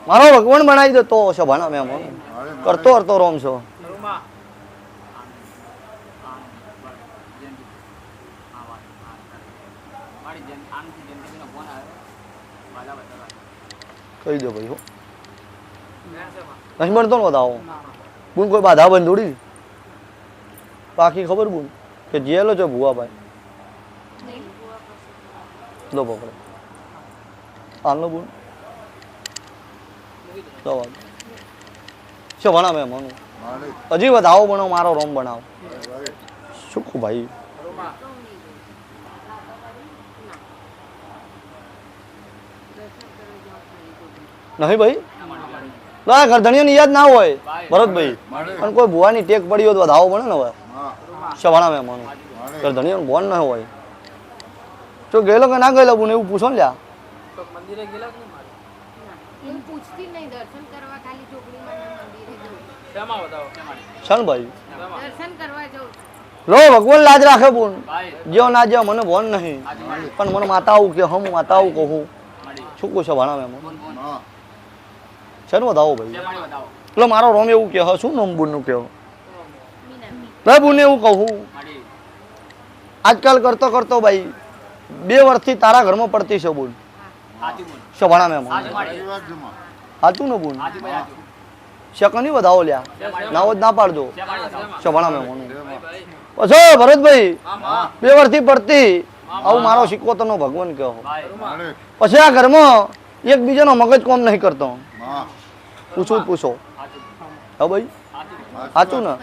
મારો ભગવાન બનાવી દે તો શભાણા મેમ કરતો કરતો રોમ છો કહી દો ભાઈ હો નહીં બનતો ને બતાવો બુન કોઈ બાધા બંધ થોડી બાકી ખબર બુન કે જેલો છે ભુવા ભાઈ લો પકડો હાલનો બુન શું ભણા મેં મનું હજી વધાવો બનો મારો રોમ બનાવો શું કહું ભાઈ નહીં ભાઈ ગરધણીઓની યાદ ના હોય ભરતભાઈ પણ કોઈ ભુવાની ટેક પડી હોય તો વધાવો બને ને હવે શવાણા મેં માનું ગરધણીઓનું બોન ન હોય જો ગયેલો કે ના ગયેલો બુન એવું પૂછો ને લ્યા મંદિરે ગયેલા કે હું પૂછતી નહીં દર્શન કરવા ખાલી ચોકડીમાં મંદિરે જઉં શેમાં બતાવો ચાલ ભાઈ દર્શન કરવા જઉં લો ભગવાન લાજ રાખે બુન જેવો ના જેવો મને બોન નહીં પણ મને માતા આવું કે હું માતા આવું કહું શું કહું શવાણા મેં છે ને વધાવો ભાઈ એટલે મારો રોમ એવું કે શું નામ બુનનું કહો લે બુને એવું કહું આજકાલ કરતો કરતો ભાઈ 2 વર્ષથી તારા ઘરમાં પડતી છે બુન શભાણા મેં હાચું ને બુન શકની વધાવો લ્યા નાવો જ ના પાડજો શભાણા મેં મોનું પછી ભરતભાઈ 2 વર્ષથી પડતી આવું મારો સિકોતરનો ભગવાન કહો પછી આ ઘરમાં એકબીજાનો મગજ કોમ નહીં કરતો પૂછો હા ભાઈ સાચું ને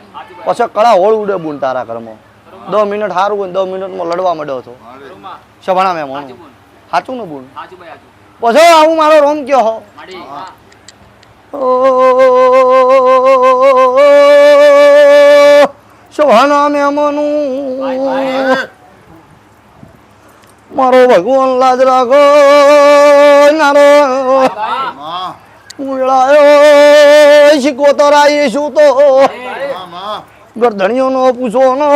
પછી કળા હોળ ઉડે બુન તારા ઘરમાં 10 મિનિટ સારું હોય 10 મિનિટમાં લડવા માંડ્યો છો શભાણા મેં મોનું સાચું ને બુન પછી આવું મારો રોમ કયો હો શભાણા મેં મોનું મારો ભગવાન લાજ રાખો નારો શીખોતર આવી શું તો ગરધણીઓનો પૂછો નો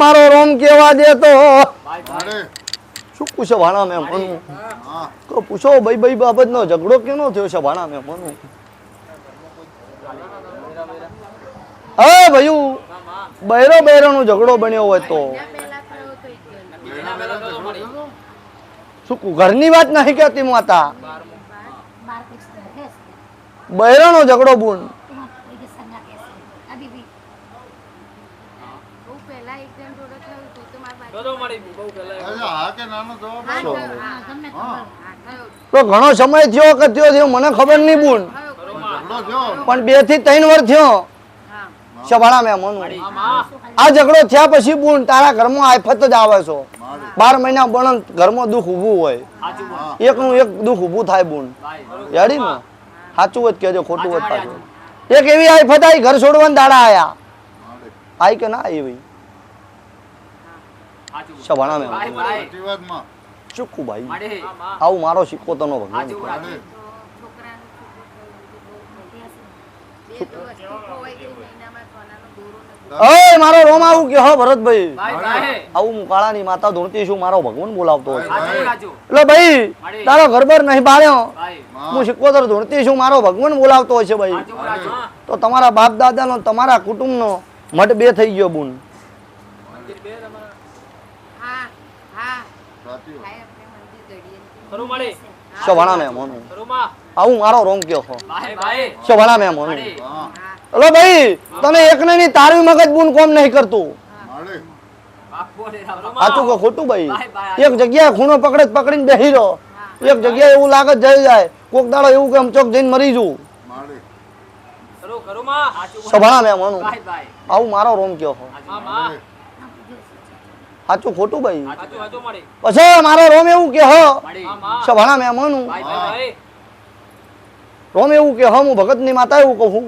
મારો રોમ કેવા દે તો શું પૂછો ભાણા મેં મનું તો પૂછો ભાઈ બાબતનો ઝઘડો કેનો થયો છે ભાણા મેં મનું હવે ભાઈ બૈરો નો ઝઘડો બન્યો હોય તો શું ઘરની વાત નહીં કહેતી માતા બૈરાનો ઝઘડો બુન તો ઘણો સમય થયો કે થયો મને ખબર નહીં બુન પણ 2 થી 3 વર્ષ થયો શભાણા મેં મનું આ ઝઘડો થયા પછી બુન તારા ઘરમાં આફત જ આવે છો 12 મહિના બણ ઘરમાં દુઃખ ઊભું હોય એકનું એક દુઃખ ઊભું થાય બુન યાડી ને સાચું હોય કેજો ખોટું હોય પાછું એક એવી આફત આવી ઘર છોડવાના દાડા આયા આઈ કે ના આવી શભાણા મેં ચૂકું ભાઈ આવું મારો સિકોતરનો ભગવાન ઓય મારો રોમ આવું કે હો ભરતભાઈ આવું હું કાળાની માતા ધૂણતી છું મારો ભગવાન બોલાવતો હોય એટલે ભાઈ તારો ઘરબર નહીં બાળ્યો હું સિકોતર ધૂણતી છું મારો ભગવાન બોલાવતો હોય છે ભાઈ તો તમારા બાપ દાદાનો તમારા કુટુંબનો મઠ 2 થઈ ગયો બુન શભાણા મેં મોનું આવું મારો રોમ કયો હો શભાણા મેં મોનું હલો ભાઈ તને એકને ની તારવી મગજ બુન કોમ નહીં કરતું સાચું કે ખોટું ભાઈ એક જગ્યાએ ખૂણો પકડીને બેસી રહો એક જગ્યાએ એવું લાગે જઈ જાય કોક દાડો એવું કે ચોક જઈને મરી જવું શભાણા મેં મોનું આવું મારો રોમ કયો હો સાચું ખોટું ભાઈ પછી મારો રોમ એવું કે હો શભાણા મેં મોનું રોમ એવું કે હું ભગત ની માતા એવું કહું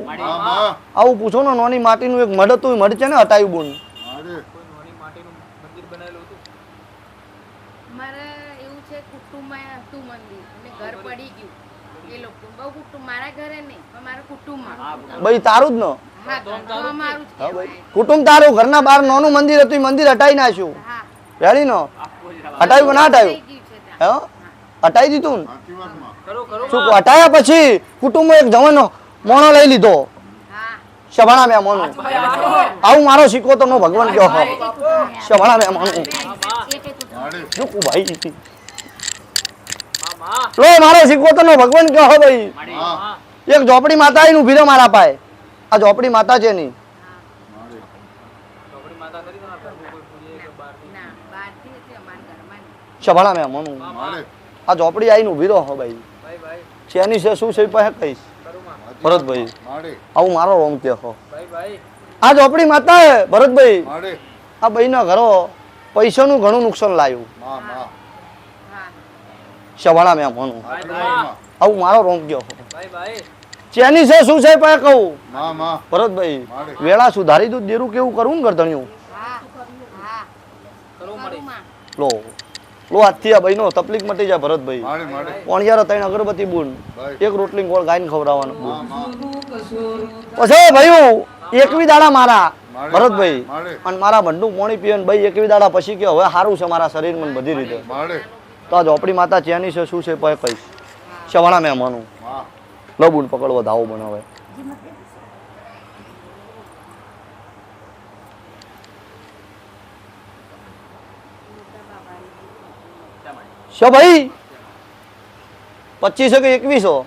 આવું પૂછો ને નોની માટીનું એક મઢ હતું મઢ છે ને હટાયું બોન મારે એવું છે કુટુંબમાં હતું મંદિર અને ઘર પડી ગયું એ લોકો બહુ કુટુંબ મારા ઘરે નહીં પણ મારા કુટુંબમાં ભાઈ તારું જ ને હા તો અમારું જ હા ભાઈ કહેવાય. કુટુંબ તારું ઘરના બહાર નાનું મંદિર હતું એ મંદિર હટાવી નાખ્યું હા રેડી નો હટાવ્યું કે ના થઈ હટાવ્યું ગયું છે ત્યાં. હે હટાવી દીધું ને કરો કરો શું હટાયા પછી કુટુંબો એક જવાનો મોણો લઈ લીધો હા શભાણા મેં મોનું આવું મારો શીખવો તો નો ભગવાન કયો હો શભાણા મેં મોનું જોકું ભાઈ લો મારો શીખવો તો નો ભગવાન કયો હો ભાઈ એક ઝોપડી માતા આવીને ઊભી રહે મારા પાસે આ ઝોપડી માતા છે નહીં ચોકડી માતા કરી દો ને આપણે કોઈ પૂરીએ કે બહારથી. ના બહારથી એટલે અમારા ઘરમાં નહીં. શભાણા મેં મોનું આ ઝોપડી આવીને ઊભી રહો હો ભાઈ ભાઈ ભાઈ છે એની છે શું છે એ પાસે કહીશ કરું માં. ભરતભાઈ આવું મારો રોમ કે હો ભાઈ ભાઈ આ ઝોપડી માતા હે ભરતભાઈ આ ભાઈના ઘરો પૈસાનું ઘણું નુકસાન લાવ્યું હા શભાણા મેં મોનું ભાઈ ભાઈ આવું મારો રોમ ગયો ભાઈ ભાઈ ચેની છે શું છે પાસે કહું માં માં ભરતભાઈ વેળા સુધારી દઉં દેરું કેવું કરવું ને ગરદણિયું હા હા કરું મળી કરુંમાં. લો લો આજથી આ ભાઈનો તકલીફ મટી જાય ભરતભાઈ પોણિયારો ત્રણ અગરબત્તી બુન એક રોટલી ગોળ ગાયને ખવડાવવાનું પછી ભાઈ એકવી દાડા મારા ભરતભાઈ અને મારા ભંડું પોણી પીએ ને ભાઈ એકવી દાડા પછી કે હવે સારું છે મારા શરીરમાં ને બધી રીતે તો આ ઝોપડી માતા ચેની છે શું છે પછી કહીશ શવાણા મેં માનું લો બુન પકડવો ધાવો બનાવે શો ભાઈ 25 કે 21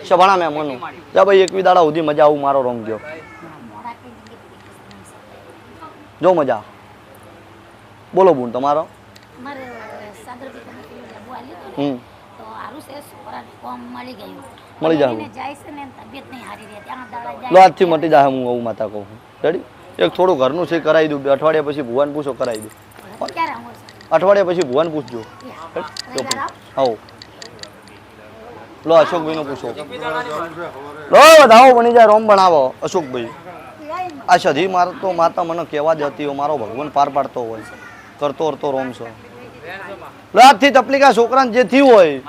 શભાણા મેં મનું જા ભાઈ 21 દાડા સુધી મજા આવું મારો રોમ ગયો જો મજા બોલો બુન તમારો મારે સાદર બીજાને પેલું ડબ્બો આલ્યું હતું ને, તો હારું છે છોકરાને કોમ મળી ગયું. મળી જાય. એને જાય છે ને એની તબિયત નહીં હારી રહે ત્યાં દાડા જાય લો આજથી મટી જાય હું આવું માતા કહું રેડી એક થોડું ઘરનું છે કરાવી દઉં અઠવાડિયા પછી ભુવાન પૂછો કરાવી દઉં ક્યારે આવું છે? અઠવાડિયા પછી ભુવાન પૂછજો રવિવાર આવો. આવો લો અશોકભાઈ નો પૂછો લો વધાવો બની જાય રોમ બનાવો અશોકભાઈ આ સધી માર તો માતા મને કહેવા જતી હોય મારો ભગવાન પાર પાડતો હોય કરતો કરતો રોમ છો લો આજથી તકલીફ આ છોકરાને જે થયું હોય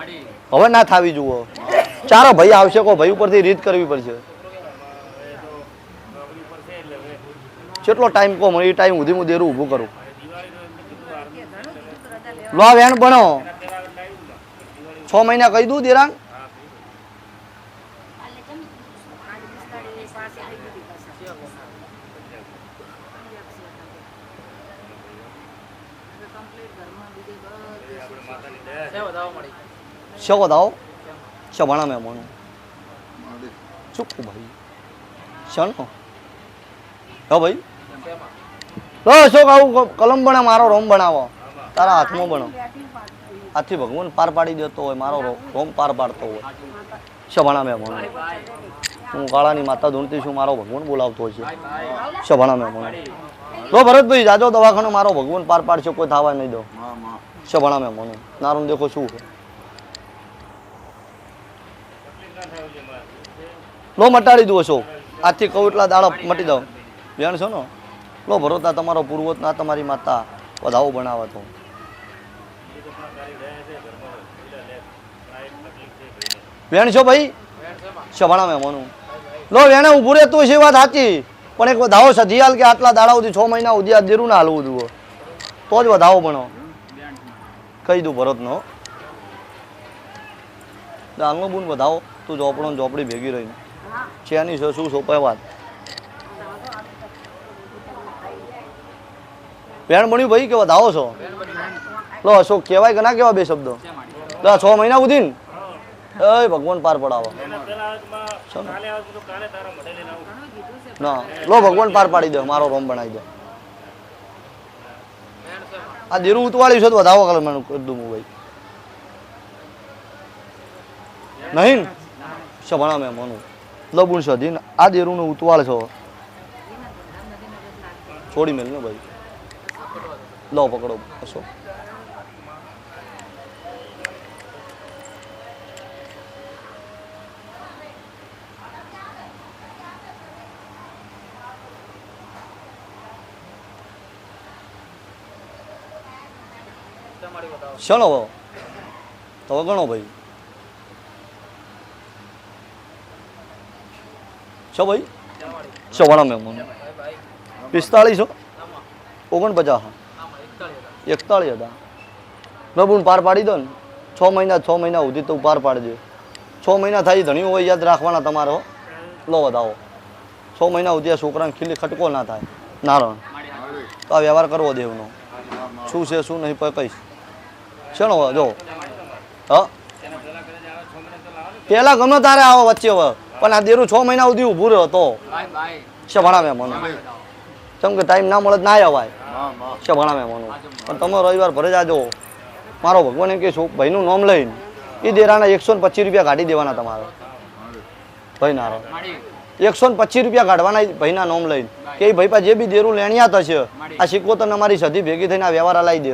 હવે ના થાવી જુઓ ચારો ભાઈ આવશે કો ભાઈ ઉપરથી રીત કરવી પડશે કેટલો ટાઈમ કહો મને એ ટાઈમ સુધી હું દેરું ઊભું કરું લો આ વેણ બનો 6 મહિના કહી દઉં દેરાંગ શો દાઓ શભાણા મેં મોનું ચૂકું ભાઈ શનો હા ભાઈ લો અશોક આવું કલમ બને મારો રોમ બનાવો તારા હાથમાં બનો આથી ભગવાન પાર પાડી દેતો હોય મારો રોમ પાર પાડતો હોય શભાણા મેં મોનું હું કાળાની માતા ધૂણતી છું મારો ભગવાન બોલાવતો હોય છે શભાણા મેં મોનું લો ભરતભાઈ જાજો દવાખાનો મારો ભગવાન પાર પાડશે કોઈ થવા નહીં દો શભાણા મેં મોનું નારું દેખો શું લો મટાડી દો અશોક આજથી કહું એટલા દાડા મટી દો બેન છો ને લો ભરોતા તમારો પૂર્વત ના તમારી માતા વધાવો બનાવે તો બેન છો ભાઈ શભાણા મેં મોનું લો વેણે ઊભું રહેતું છે વાત સાચી પણ એક વધાવો સધી હાલ કે આટલા દાડા સુધી 6 મહિના સુધી આ દેરું ના હાલવું જુઓ તો જ વધાવો બનો કહી દઉં ભરતનો હાલનો બુન વધાવો તું ઝોપડો ઝોપડી ભેગી રહીને છે એની શું સોપાય વાત વેણ બન્યું ભાઈ કે વધાવો છો લો અશોક કહેવાય કે ના કહેવાય બે શબ્દો 6 મહિના સુધી ને એ ભગવાન પાર પડાવો ના લો ભગવાન પાર પાડી દે મારો રોમ બનાવી દે આ દેરું ઉતવાળ્યું છે તો વધાવો કરે મને કીધું હું ભાઈ નહીં શભાણા મેં મનું લબુણ સધી આ દેરુંનું ઉતવાળ છો છોડી મેલ ને ભાઈ લો પકડો અશોક ચલો તો ગણો ભાઈ છો ભાઈ સવાણા મહેમાનો 45 49 41 હતા પ્રભુ પાર પાડી દો ને 6 મહિના સુધી તો પાર પાડજો 6 મહિના થાય ધણી હોય યાદ રાખવાના તમારો લો વધાવો 6 મહિના સુધી આ છોકરાને ખીલી ખટકો ના થાય નારણ તો આ વ્યવહાર કરવો દેવનો શું છે શું નહીં કહીશ શેનો જો હા પેલા ગમે તારે આવો વચ્ચે પણ આ દેરું 6 મહિના સુધી ઊભું રહ્યો તો છે ભણાવે મને કેમ કે ટાઈમ ના મળે ના અવાય છે ભણાવે મને પણ તમે રવિવાર ભરે જાજો મારો ભગવાન એમ કે ભાઈનું નામ લઈને એ દેરાના 125 રૂપિયા કાઢી દેવાના તમારે ભાઈ નારો 125 રૂપિયા કાઢવાના ભાઈના નામ લઈને કે ભાઈ પા જે બી દેરું લેણિયા થશે આ સિક્કોતર અમારી સધી ભેગી થઈને આ વ્યવહાર લાવી દે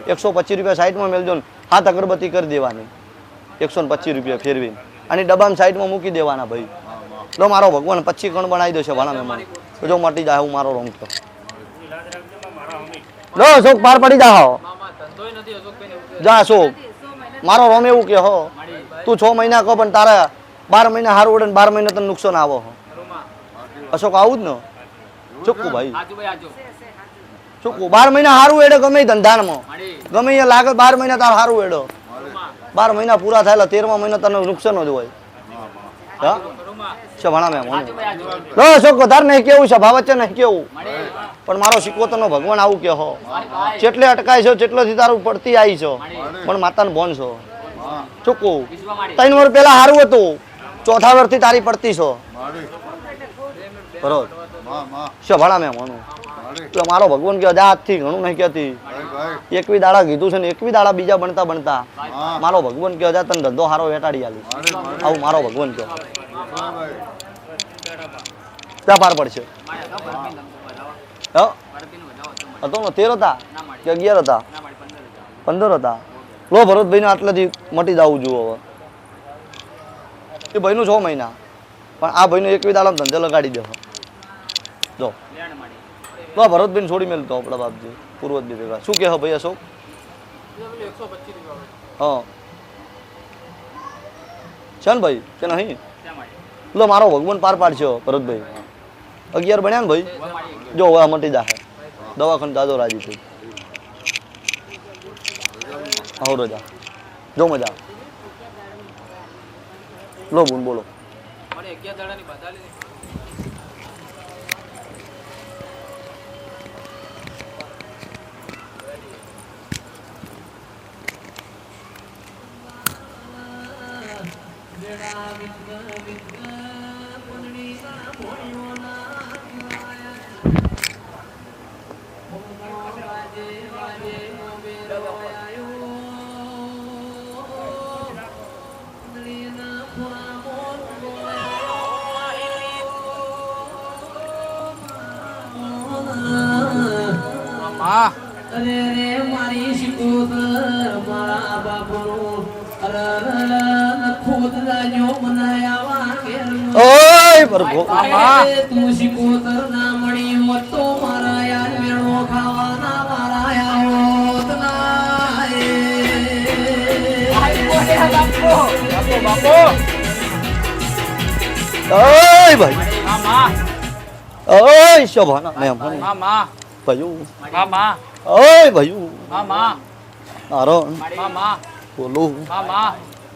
125 રૂપિયા સાઈડમાં મેળજો ને હાથ અગરબત્તી કરી દેવાની 125 રૂપિયા ફેરવી અને ડબ્બામાં સાઈડમાં મૂકી દેવાના ભાઈ તો મારો ભગવાન 25 કણ બનાવી દેશે ભાણા મહેમાન જો મટી જાય હું મારો રોમ તો લો અશોક પાર પડી જા જા અશોક મારો રોમ એવું કે હો તું 6 મહિના કહો પણ તારા 12 મહિના હારું ઉડે ને 12 મહિના તને નુકસાન આવો અશોક આવું જ ને ચોખ્ખું ભાઈ ચોખ્ખું 12 મહિના હારું એડે ગમે ધંધામાં ગમે અહીંયા લાગે 12 મહિના તાર હારું એડો 12 મહિના પૂરા થયેલા 13મા મહિના તને નુકસાન જ હોય હા છે ભણા મેં લો અશોક તાર નહીં કેવું છે ભાવચ્ચે નહીં કેવું પણ મારો સિક્કોતરનો ભગવાન આવું કે હો જેટલે અટકાય છે જેટલોથી તારું પડતી આવી છો પણ માતાને બોન છો ચોખ્ખું 3 વર્ષ પહેલા સારું હતું ચોથા વર્ષથી તારી પડતી છો બરોબર છે ભણા મેં માનું એટલે મારો ભગવાન કે હાથથી ઘણું નહીં કહેતી 21 દાડા કીધું છે ને 21 દાડા બીજા બનતા મારો ભગવાન કે તને ધંધો સારો વેટાડી આલી આવું મારો ભગવાન કે ત્યાં પાર પડશે હતો ને 13 હતા કે 11 હતા 15 હતા લો ભરતભાઈને આટલેથી મટી જવું જોઈએ હવે એ ભાઈનું 6 મહિના પણ આ ભાઈનું 21 દાડા ધંધે લગાડી દે જો લો ભરતભાઈને છોડી મેલતો આપણા બાપજી પૂર્વજની ભેગા શું કહે ભાઈ અશોક હા છે ને ભાઈ કે નહીં લો મારો ભગવાન પાર પાડશે ભરતભાઈ 11 બન્યા ને ભાઈ જો હવે મટી જાય દવાખાને દાદો રાજી થઈ આવો રજા જો મજા લો બોલ બોલો અરે રે મારી સિકોતર મારા બાપનું ખોદ રાજો મનાયાવા કેર ઓય પ્રભુ તું સિકોતર ના મળી હોત તો મારા યાર મેળો ખાવાના મારા હોત ના ઓય ભાઈ ઓય શોભાના મહેમાન ભાઈઓ ઓય ભાઈઓ નારણ બોલો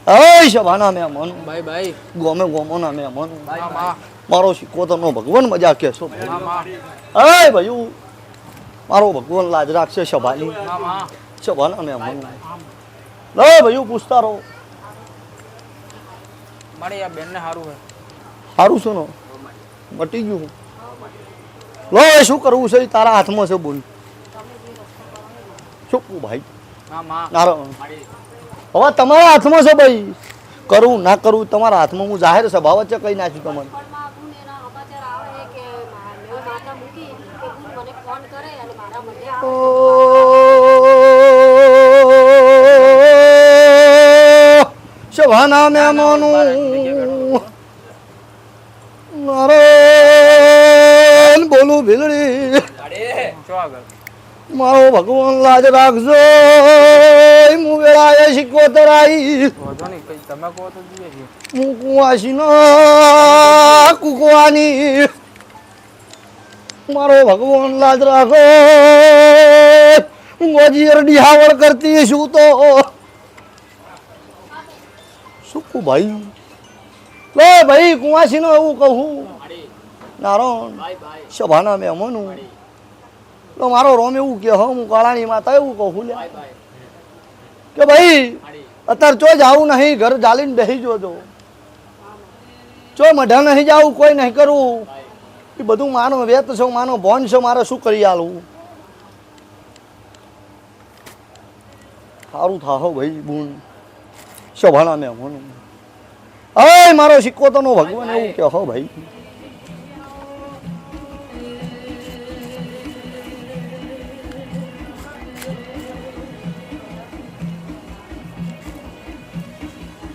ઓય શોભાના મહેમાન ભાઈ ગોમે ગોમોના મહેમાન મારો સિક્કોતરનો ભગવાન મજા કે છો ઓય ભાઈઓ મારો ભગવાન લાજ રાખશે શોભાની શોભાના મહેમાન લો ભાઈઓ પૂછતા રહો મારે આ બેન ને સારું હે સારું છે ને મટી ગયું લો એ શું કરવું છે તારા હાથમાં છે બોલ શું ભાઈ હવે તમારા હાથમાં છે ભાઈ કરવું ના કરવું તમારા હાથમાં હું જાહેર સભા વચ્ચે કહી નાખ્યું તમને સભાના મહેમાનું નારાયણ બોલું ભીલડી શું આગળ મારો ભગવાન લાજ રાખજો હું વેળાએ સિકોતર આવી તમે કહો તો જઈએ છીએ. હું કુવાસી નો કુકવાની મારો ભગવાન લાજ રાખો હું ગોજી અરડી હાવળ કરતી છું તો સુકુ ભાઈ લે ભાઈ કુવાસી નો એવું કહું નારણ સભાના મહેમાનું તો મારો રોમ એવું કે હું કાળાની માતા એવું કહું લે કે ભાઈ અત્યારે ચો જાવું નહીં ઘર જાલીને બેસી જોજો ચો મઢા નહીં જાવું કોઈ નહીં કરવું એ બધું માનો વેત છો માનો ભોન છો મારે શું કરી આલવું સારું થાહો ભાઈ બુન સભાના મહેમાનું હવે મારો સિક્કો નો ભગવાન એવું કે હો ભાઈ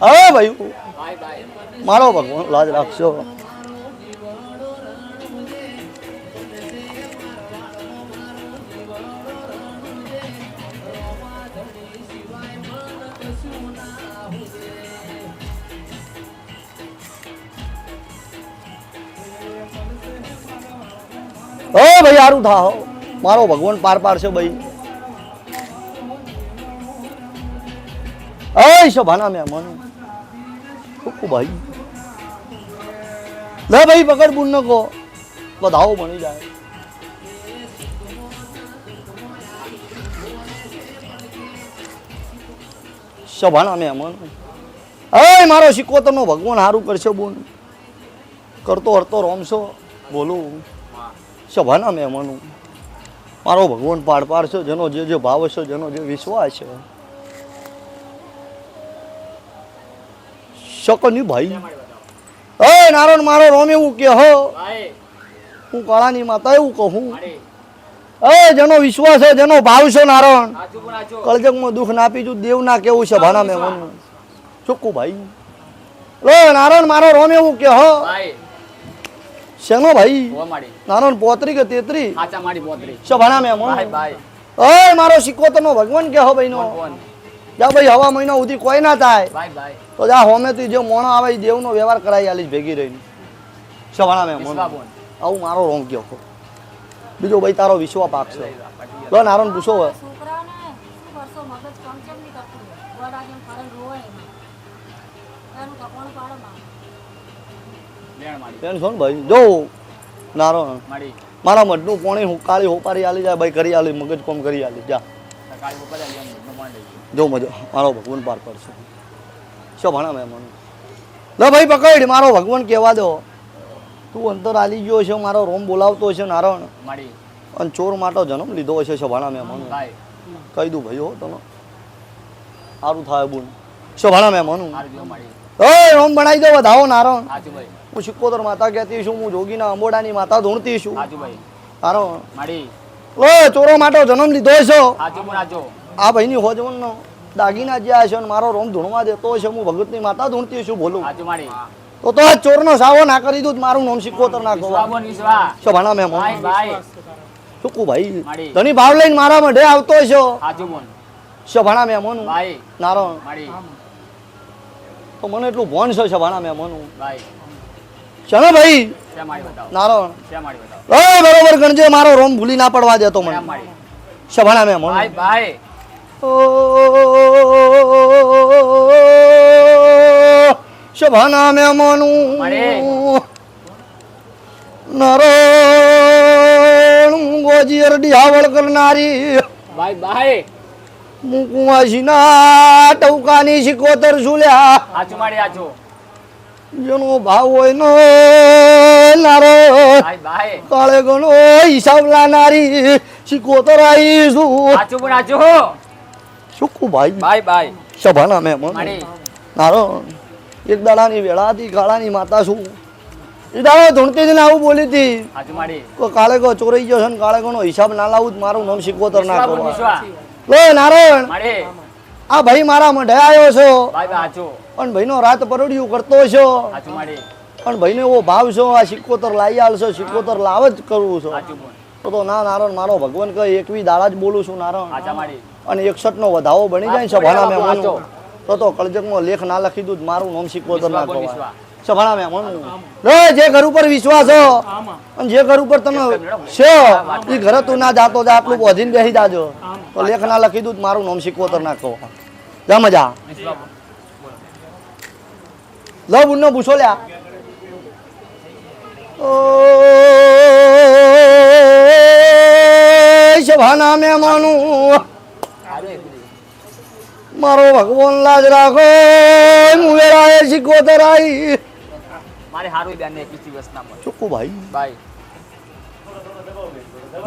હવે ભાઈ મારો ભગવાન લાજ રાખશો ભાઈ સારું થા મારો ભગવાન પાર પાડશે ભાઈ સભાના મહેમાન ભાઈ લે ભાઈ પકડ બુન કો વધાવો બની જાય સભાના મહેમાન મારો સિકોતર નો ભગવાન સારું કરશે બોન કરતો હરતો રોમશો બોલું સભાના મહેમાનો મારો ભગવાન પાડ પાડશો જેનો જે ભાવ છે જેનો જે વિશ્વાસ છે શકની ભાઈ નારણ મારો રોમ એવું કે હો હું કાળાની માતા એવું કહું જેનો વિશ્વાસ છે જેનો ભાવ છે નારણ કળજગમાં દુઃખ ના પીજું દેવ ના કેવું છે ભાના મહેમાન ચોખ્ખું ભાઈ નારણ મારો રોમ એવું કે હો શેનો ભાઈ નારણ 35 કે 33 સભાના મહેમાન મારો સિકોતર નો ભગવાન કે હો ભાઈ નો જા ભાઈ હવા મહિના સુધી કોઈ ના થાય તો જા હોમેથી જે મોણો આવે દેવનો વ્યવહાર કરાવી આલીશ ભેગી રહીને સભાના મહેમાન આવું મારો રોમ કયો બીજો ભાઈ તારો વિશ્વા પાક છે લો નારણ પૂછો છોકરાઓને શું કરશો મગજ કમ કેમ નહીં કરતું ગોડા જેમ ફરલ રોય એનું કપણ પાડો બેન છો ને ભાઈ જો નારણ મારા મઢનું પોણી હું કાળી હોપારી આલી જાય ભાઈ કરી આલી મગજ કોમ કરી આલી જા જો મજા મારો ભગવાન પાર પડશે શું ભણા મહેમાન લે ભાઈ પકડ મારો ભગવાન કહેવા દો તું અંતર આલી ગયો છે મારો રોમ બોલાવતો છે નારણ અને ચોર માટો જન્મ લીધો છે સભાના મહેમાન કહી દઉં ભાઈ હો તમે સારું થાય બોલ સભાના મહેમાન રોમ બનાવી દો વધાવો નારણ હું સિકોતર માતા કહેતી છું હું જોગીના અંબોડાની માતા ધૂણતી છું નારણ ચોરો માટો જન્મ લીધો છે આ ભાઈની હોજવણનો દાગીના જ્યાં છે મારો રોમ ધૂણવા દેતો છે હું ભગતની માતા ધૂણતી છું બોલું તો ચોરનો સાવો ના કરી દઉં મારું નામ સિકોતર ના કહો સભાના મહેમાન ચૂકું ભાઈ ધણી ભાવ લઈને મારા મઢે આવતો છો સભાના મહેમાન નારણ તો મને એટલું ભોન છે સભાના મહેમાન ચલો ભાઈ નારણ બરોબર ગણજે મારો રોમ ભૂલી ના પડવા દેતો મને સભાના મહેમાન સભાના મહેમાનું નારણ ગોજી અરડી હાવળ કરનારી મુકુવાસીના ટવકાની સિકોતર ઝૂલ્યા જેનો ભાવ હોય નો નારો કાળે ગણો હિસાબ લાનારી સિકોતર આવીશું સુકુ ભાઈ સભાના મહેમાન નારણ એક દાડાની વેળા હતી કાળાની માતા છું એ દાડો ધૂણતી જ આવું બોલી હતી કાળે ગો ચોરાઈ ગયો છે ને કાળે ગણો હિસાબ ના લાવું મારું નામ સિકોતર ના કરો નારણ આ ભાઈ મારા મઢે આવ્યો છો પણ ભાઈનો રાત પરોડિયું કરતો છો પણ ભાઈને એવો ભાવ છો આ સિકોતર લાવી આલશો સિકોતર લાવ જ કરવું છો તો ના નારણ મારો ભગવાન કહે એકવી દાડા જ બોલું છું નારણ આચા માડી અને 61 નો વધાવો બની જાય ને સભાના મહેમાનો તો કળજગમાં લેખ ના લખી દઉં મારું નામ શીખવતર ના કહેવાય સભાના મહેમાનો જે ઘર ઉપર વિશ્વાસ હો અને જે ઘર ઉપર તમે છે એ ઘરે તું ના જાતો જા આટલું બોધીને બેસી જાજો તો લેખ ના લખી દઉં મારું નામ શીખવતર ના કહેવાય જા મજા લો બુનનો પૂછો લ્યા સભાના મહેમાનો મારો ભગવાન લાજ રાખો મુવેરાએ શીખવતર આવી મારે હારું બેન ને 21 વર્ષના મળે ચોખ્ખું ભાઈ ભાઈ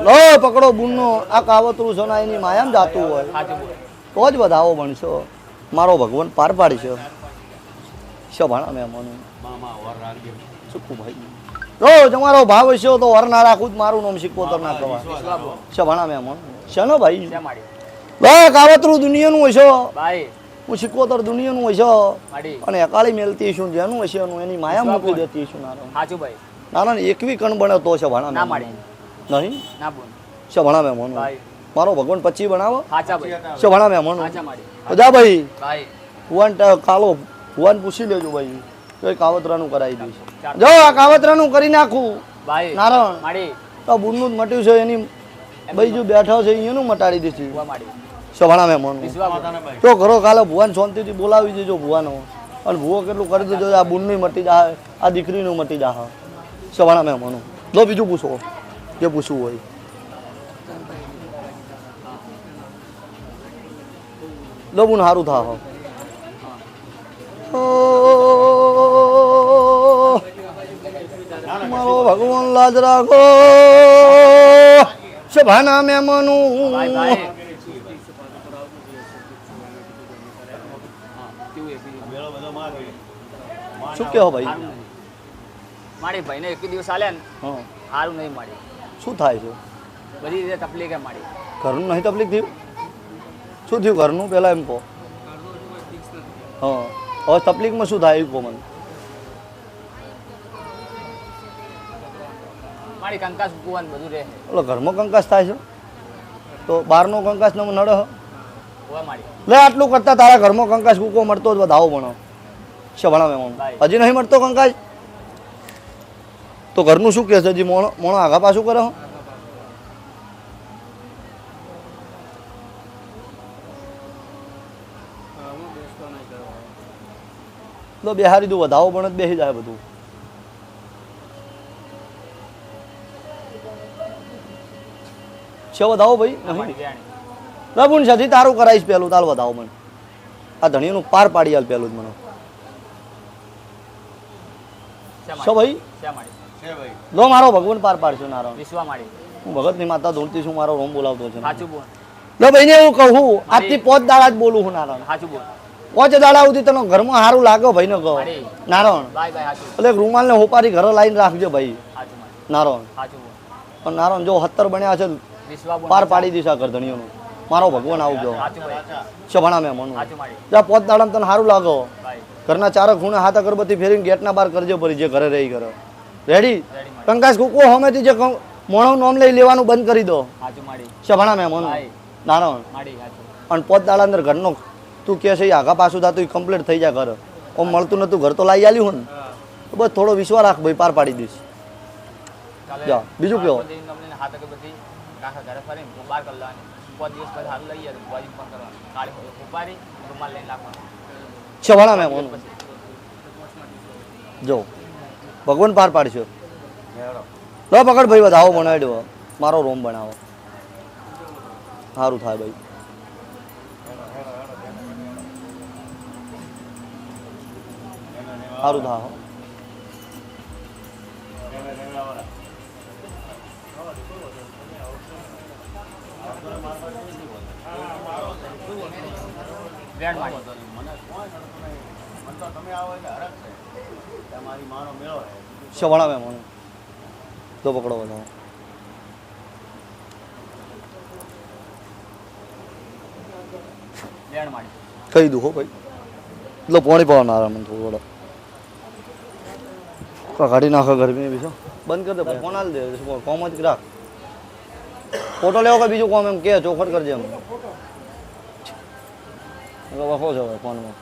લો પકડો બુનનો આ કાવતરું છે ને એની માયામ જાતું હોય સાચું બોલ તો જ વધાવો બનશો મારો ભગવાન પાર પાડશે સભાના મહેમાનો મામા વર રાખજો ચોખ્ખું ભાઈ જો તમારો ભાવ હશે તો વર ના રાખું જ મારું નામ શીખવતર ના કહેવાય સભાના મહેમાનો શેનો ભાઈ છે માડી લો કાવતરું દુનિયાનું હશે ભાઈ હું શીખવતર દુનિયાનું હશે માડી અને અકાળી મેલતી છું જેનું હશે એનું એની માયા મૂકી દેતી છું નારાયણ સાચું ભાઈ નારાયણ એકવી કણ બને તો છે ભણા ના માડી નહીં ના બોલ છે ભણા મહેમાનો ભાઈ મારો ભગવાન 25 બનાવો સાચા ભાઈ છે ભણા મહેમાનો સાચા માડી જા ભાઈ ભાઈ ભુવન કાલો ભુવન પૂછી લેજો ભાઈ તો એ કાવતરાનું કરાવી દઈશ જો આ કાવતરાનું કરી નાખું ભાઈ નારાયણ માડી તો બુનનું જ મટ્યું છે એની બીજું બેઠો છે એનું મટાડી દીધી બુઆ માડી સભાના મહેમાનો વિશ્વા બોલ તો ઘરો કાલે ભુવન શાંતિથી બોલાવી દેજો ભુવાનો અને ભુવો કેટલું કરી દેજો આ બુનનું મટી જાય આ દીકરીનું મટી જાય સવાણા મહેમાનો લો બીજું પૂછો જે પૂછવું હોય લો બુન સારું થા મારો ભગવાન લાજ રાખો સભાના મહેમાનો ભાઈ ભાઈ બેલો બધો મારી શું કહો ભાઈ માડી ભાઈ ને 21 દિવસ આલ્યા ને હા હારું નહીં માડી શું થાય છે બધી રીતે તકલીફ હે માડી ઘરનું નહીં તકલીફ થયું શું થયું ઘરનું પહેલા એમ કહો હા હવે તકલીફમાં શું થાય એવું કહો મને માડી કંકાસ કુવાન બધું રહે એટલે ઘરમાં કંકાસ થાય છે તો બહારનો કંકાસ નડે હ ઓવા માડી લે આટલું કરતા તારા ઘરમાં કંકાસ કૂકો મળતો જ વધાવો ભણો છે ભણાવે હજી નહીં મળતો કંકાસ તો ઘરનું શું કહે છે હજી મોણો મોણો આગા પાછું કરે તો બેહારી દઉં વધાવો પણ જ બેસી જાય બધું છે વધાવો ભાઈ માડી નહીં જાણી પ્રભુ સધી તારું કરાવીશ પેલું તાલ વધાવો મને આ ધણીનું પાર પાડી હાલ પેલું જ મને શું ભાઈ છે માડી છે ભાઈ લો મારો ભગવાન પાર પાડશે નારાયણ વિશ્વા માડી હું ભગતની માતા ધૂળતી છું મારો રોમ બોલાવતો છે સાચું બોલ લો ભાઈને એવું કહું આજથી 5 દાડા જ બોલું હું નારાયણ સાચું બોલ 5 દાડા સુધી તને ઘરમાં સારું લાગે ભાઈને કહો માડી નારાયણ ભાઈ ભાઈ સાચું એટલે રૂમાલ ને હોપારી ઘરે લાવીને રાખજો ભાઈ સાચું માડી નારાયણ સાચું બોલ પણ નારાયણ જો 70 બન્યા છે વિશ્વા બોલ પાર પાડી દીધા ઘર ધણીઓનું મારો ભગવાન આવજો સાચું ભાઈ શભણા મેં મનું સાચું માડી જા 5 દાડા તને સારું લાગો ભાઈ ઘરના ચારે ખૂણે હાથ અગરબત્તી ફેરીને ગેટના બહાર કરજો પડી જે ઘરે રહી કરે રેડી રેડી માડી કંકાસ કુકુ હમેથી જે મોણું નામ લઈ લેવાનું બંધ કરી દો સાચું માડી શભણા મેં મનું ભાઈ નારાયણ માડી સાચું અને 5 દાડા અંદર ઘરનો તું કહે છે એ આગા પાછું થતું કમ્પ્લીટ થઈ જાય ઘર ઓમ મળતું નતું ઘર તો લાવી આલ્યું ને તો બસ થોડો વિશ્વાસ રાખ ભાઈ પાર પાડી દઈશ કાલે જા, બીજું કયો? તમને હાથ અગરબત્તી કાકા ઘરે ફરીને હું બહાર કરી લેવાની 5 દિવસ પછી હાલ લઈએ બાજુ પણ કરવાનું કાળી ઉપાડી રૂમાલ લઈને રાખવાનો શભણા મેં મનું જો ભગવાન પાર પાડશો લો પકડ ભાઈ વધાવો બનાવી દો મારો રોમ બનાવો સારું થાય ભાઈ સારું થાય હો. રેડ માડી મને તો તમે આવો એટલે હરખ છે તમારી માનો મેળો છે શભણા મેં મનું જો પકડો વધાવો રેડ માડી કહી દઉં હો ભાઈ એટલે પાણી પાવાના મને થોડું વડો કાઢી નાખો ગરમી બી છો બંધ કરી દે ભાઈ ફોન હાલ દે કોમ જ રાખ ફોટો લેવો કે બીજું કોમ એમ કે ચોખટ કરજે એમ વખો છો હવે ફોનમાં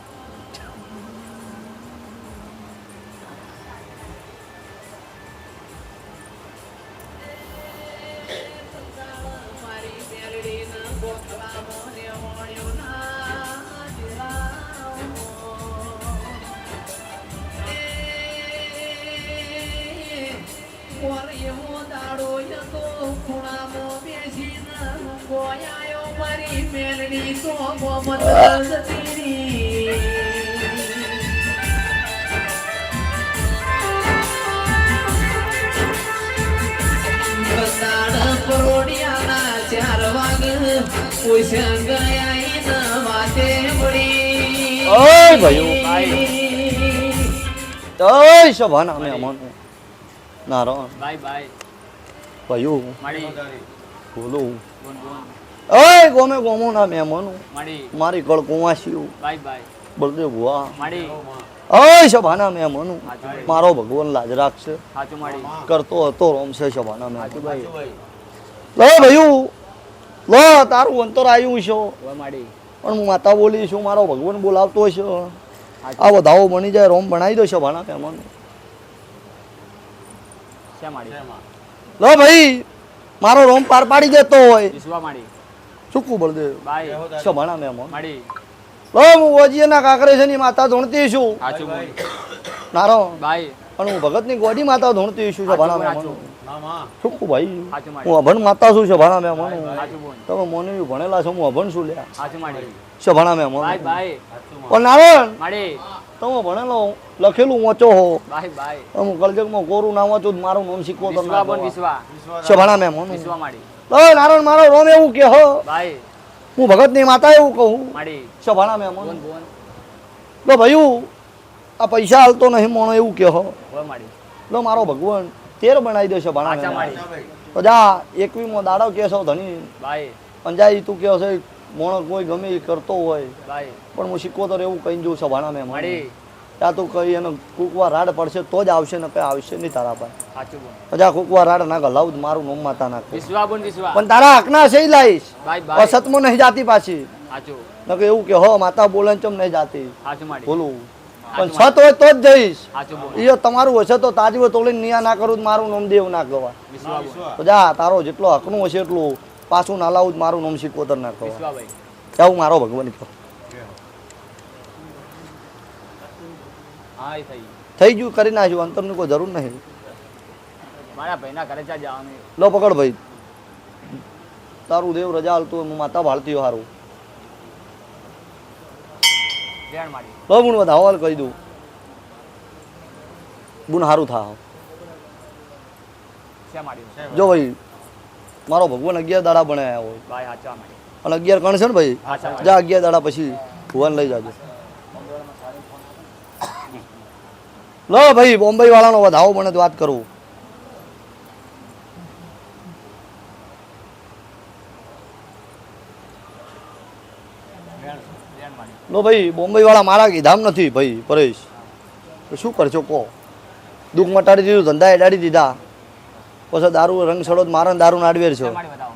મારી મેલડી તો મોહમ્મદ રઝતીની બંધાણ પરોડિયાના 4 વાગે પૂછ્યા ગયા ઈના વાતે મળી ઓય ભાઈ ઓય શોભાના અમે અમન નારો બાય બાય ભાઈઓ માડી બોલો બોન બોન ઓય ગોમે ગોમો ના મહેમાનો માડી મારી કળ કુવાસીઓ બાય બાય બળદેવ ભુવા માડી ઓય શોભાના મહેમાનો મારો ભગવાન લાજ રાખશે સાચું માડી કરતો હતો રોમશે શોભાના મહેમાનો ભાઈ લો ભાઈઓ લો તારું અંતર આવ્યું છે હવે માડી પણ હું માતા બોલી છું મારો ભગવાન બોલાવતો છે આ વધાવો બની જાય રોમ બનાવી દો શોભાના મહેમાનો છે માડી લો ભાઈ મારો રોમ પાર પાડી દેતો હોય વિશ્વા માડી ચૂકવું બળદેવ બાય શોભાના મહેમાન માડી લો હું ઓજીના કાકરે છે ની માતા ધોણતી છું સાચું બોલ નારો બાય અને હું ભગતની ગોડી માતા ધોણતી છું શોભાના મહેમાનો મામા ચૂકવું ભાઈ સાચું હું માડી અભણ માતા છું શોભાના મહેમાનો સાચું બોલ તમે મોની ભણેલા છો હું અભણ છું લ્યા સાચું માડી શોભાના બાય મહેમાનો બાય પણ નારાયણ માડી તમે ભણેલો લખેલું વાંચો હો બાય બાય હું કલજગમાં કોરું ના વાંચું મારું નામ શીખવો તો વિશ્વા બોન વિશ્વા શોભાના મહેમાનો વિશ્વા માડી નારાયણ મારો રોમ એવું કે હો બાય હું ભગતની માતા એવું કહું માડી શોભાના મહેમાનો બોન બોન લો ભાઈ આ પૈસા હાલતો નહીં મોણો એવું કે હો હવે માડી લો મારો ભગવાન 13 બનાવી દે શોભાના સાચા મહેમાનો માડી તો જા 21મો દાડો કેસો ધણી બાય પંજાઈ તું કહો છે મોણો કોઈ ગમે એ કરતો હોય બાય પણ હું શીખવો તો એવું કહી જોઉં શોભાના મહેમાનો માડી ત્યાં તું કહી એને કુકવા રાડ પડશે તો જ આવશે ને કઈ આવશે નહીં તારા પાસે સાચું બોલ બધા કુકવા રાડ ના ગલાવું મારું નોમ માતા નાખ વિશ્વા બોન વિશ્વા પણ તારા હકના છે લાઈશ બાય બાય અસતમાં નહીં જાતી પાછી સાચું નકે એવું કે હો માતા બોલે ચમ નહીં જાતી સાચું માડી બોલું પણ સત હોય તો જ જઈશ સાચું બોલ એ તમારું હશે તો તાજવો તોડીને નિયા ના કરું તો મારું નામ દેવ ના કહેવાય વિશ્વા બોન તો જા તારો જેટલો હકનું હશે એટલું પાછું ના લાવું મારું નામ શીખવતર ના કહેવાય વિશ્વા ભાઈ આવું મારો ભગવાન કહો હા એ થઈ થઈ ગયું કરી નાખ્યું અંતરની કોઈ જરૂર નહીં મારા ભાઈના ઘરે ચા જવાનું લો પકડ ભાઈ તારું દેવ રજા હાલતું હોય, હું માતા ભાળતી હોય હારું બેન માડી લો બુણ વધાવલ કહી દઉં બુણ હારું થા છે માડી જો ભાઈ મારો ભગવાન 11 દાડા બનાયા હોય બાય હાચા માડી અને 11 કણ છે ને ભાઈ જા 11 દાડા પછી ભુવન લઈ જાજો લો ભાઈ બોમ્બે વાળાનો વધાવો બને તો વાત કરું બેન માડી લો ભાઈ બોમ્બે વાળા મારા કીધામ નથી ભાઈ પરેશ તો શું કરશો કહો દુઃખ મટાડી દીધું ધંધા એડાડી દીધા પછી દારૂ રંગ સડો મારા દારૂ નાડવેર છે માડી બતાવો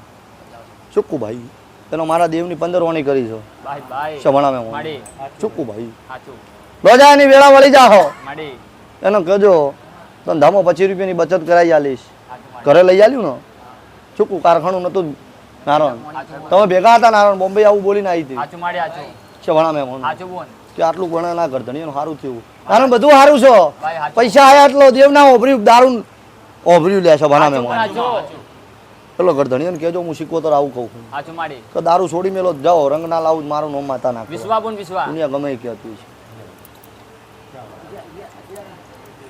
ચૂકું ભાઈ એનો મારા દેવની 15 વાણી કરી છે બાય બાય શમણા મેં માડી ચૂકું ભાઈ સાચું રોજાની વેળા વળી જાહો માડી એને કહેજો ધંધામાં 25 રૂપિયાની બચત કરાવી આલીશ સાચું માડી ઘરે લઈ આલ્યું ને ચૂકું કારખાનું નતું નારણ તમે ભેગા હતા નારણ બોમ્બે આવું બોલીને આવી હતી સાચું માડી સાચું શમણા મેં સાચું બોન કે આટલું ભણે ના ગરધણીનું સારું થયું નારણ બધું સારું છે ભાઈ સાચું પૈસા આયા એટલો દેવ ના ઓભર્યું દારૂ ઓભર્યું લે છે ભણા મેં સાચું પેલો ગરધણીને કહેજો હું શીખવો તો આવું કહું છું સાચું માડી કે દારૂ છોડી મેલો જાઓ રંગ ના લાવું મારું નોમ માતા નાખો વિશ્વા બોન વિશ્વા દુનિયા ગમે એ કહેતી છે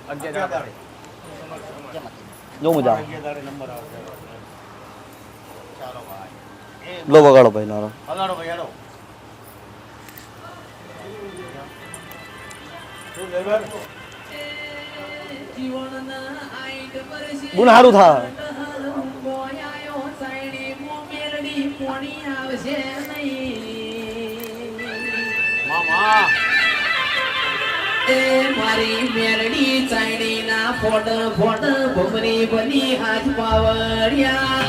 11 દાડે જો મજા આવે. નંબર આવશે ચાલો ભાઈ લો વગાડો ભાઈ નારો હગાડો ભાઈ હેડો શું લેબર જીવનના આઈડ પરસી ગુણ સારું થાય બોયાયો સાઈડી મો મેરડી પોણી આવશે નહીં મામા એ મારી મેરડી સાઈડી ના ફોટ ફોટ ભમરી બની હાથ પાવડિયા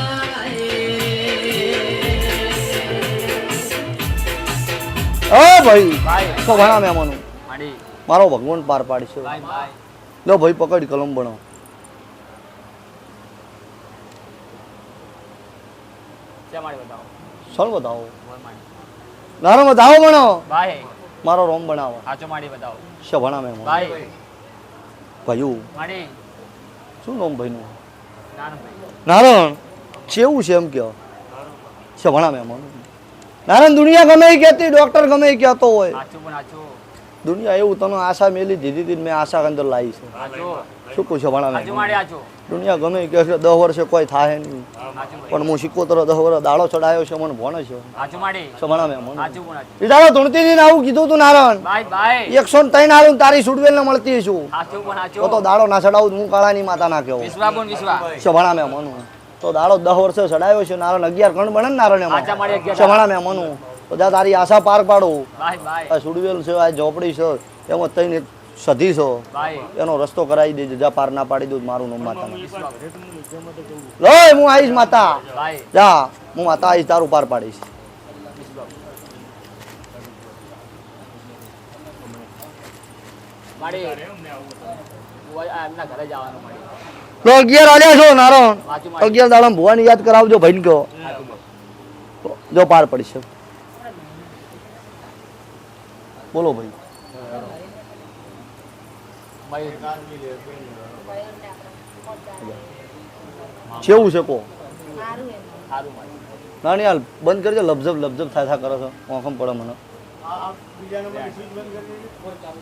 ઓ ભાઈ ભાઈ તો ભણા મહેમાનો માડી મારો ભગવાન પાર પાડશે ભાઈ ભાઈ લો ભાઈ પકડ કલમ ભણો ચા માડી બતાવો સળ બતાવો બોલ માડી નારો બતાવો ભણો ભાઈ મારો રોમ બનાવો સાચો માડી બતાવો છે ભણા મહેમાનો ભાઈ ભાઈ માડી શું નામ ભાઈનું નાનું ભાઈ નારણ કેવું છે એમ કહો છે ભણા મહેમાનો નારણ દુનિયા ગમે એ કહેતી ડોક્ટર ગમે એ કહેતો હોય સાચું પણ સાચું દુનિયા એવું તને આશા મેલી દીધી હતી મેં આશા અંદર લાવી છે સાચું શું કહું છે ભણા સાચું મહેમાનો માડી સાચું દુનિયા ગમે એ કહે છે 10 વર્ષે કોઈ થાય નહીં સાચું પણ હું 77 10 વર્ષ દાડો ચડાયો છે મને ભણે છે સાચું માડી છે ભણા મહેમાનો સાચું પણ સાચું એ દાડો ધૂણતીજીને આવું કીધું તું નારણ ભાઈ ભાઈ 103 આલું ને તારી સુડવેલને મળતી છું સાચું પણ તો સાચું દાડો ના ચડાવું હું કાળાની માતા ના કહેવું વિશ્વા બોલ વિશ્વા શભણા મેં મનું તો દાડો 10 વર્ષે ચડાયો છે નારણ 11 ગણ બને ને નારણ એમાં સાચા માડી 11 શભણા મેં મનું તો જા તારી આશા પાર પાડો ભાઈ ભાઈ આ સુડવેલ છે આ ઝોપડી છે એમાં તઈને સધી છો ભાઈ એનો રસ્તો કરાવી દેજો જા પાર ના પાડી દઉં મારું નામ માતા વિશ્વા લો હું આવીશ માતા ભાઈ જા હું માતા આવીશ તારું પાર પાડીશ માડી એમના ઘરે જવાનું માડી લો 11 આલ્યા છો નારણ સાચું માડી 11 દાડા ભુવાની યાદ કરાવજો ભાઈને કહો જો પાર પડશે બોલો ભાઈ ભાઈ કેવું છે કો સારું એમ સારું માડી નાની હાલ બંધ કરજો લબઝબ લબઝબ થાય કરે છે ઓખમ પડે મને બીજા નંબરની સ્વિચ બંધ કરી દેજો.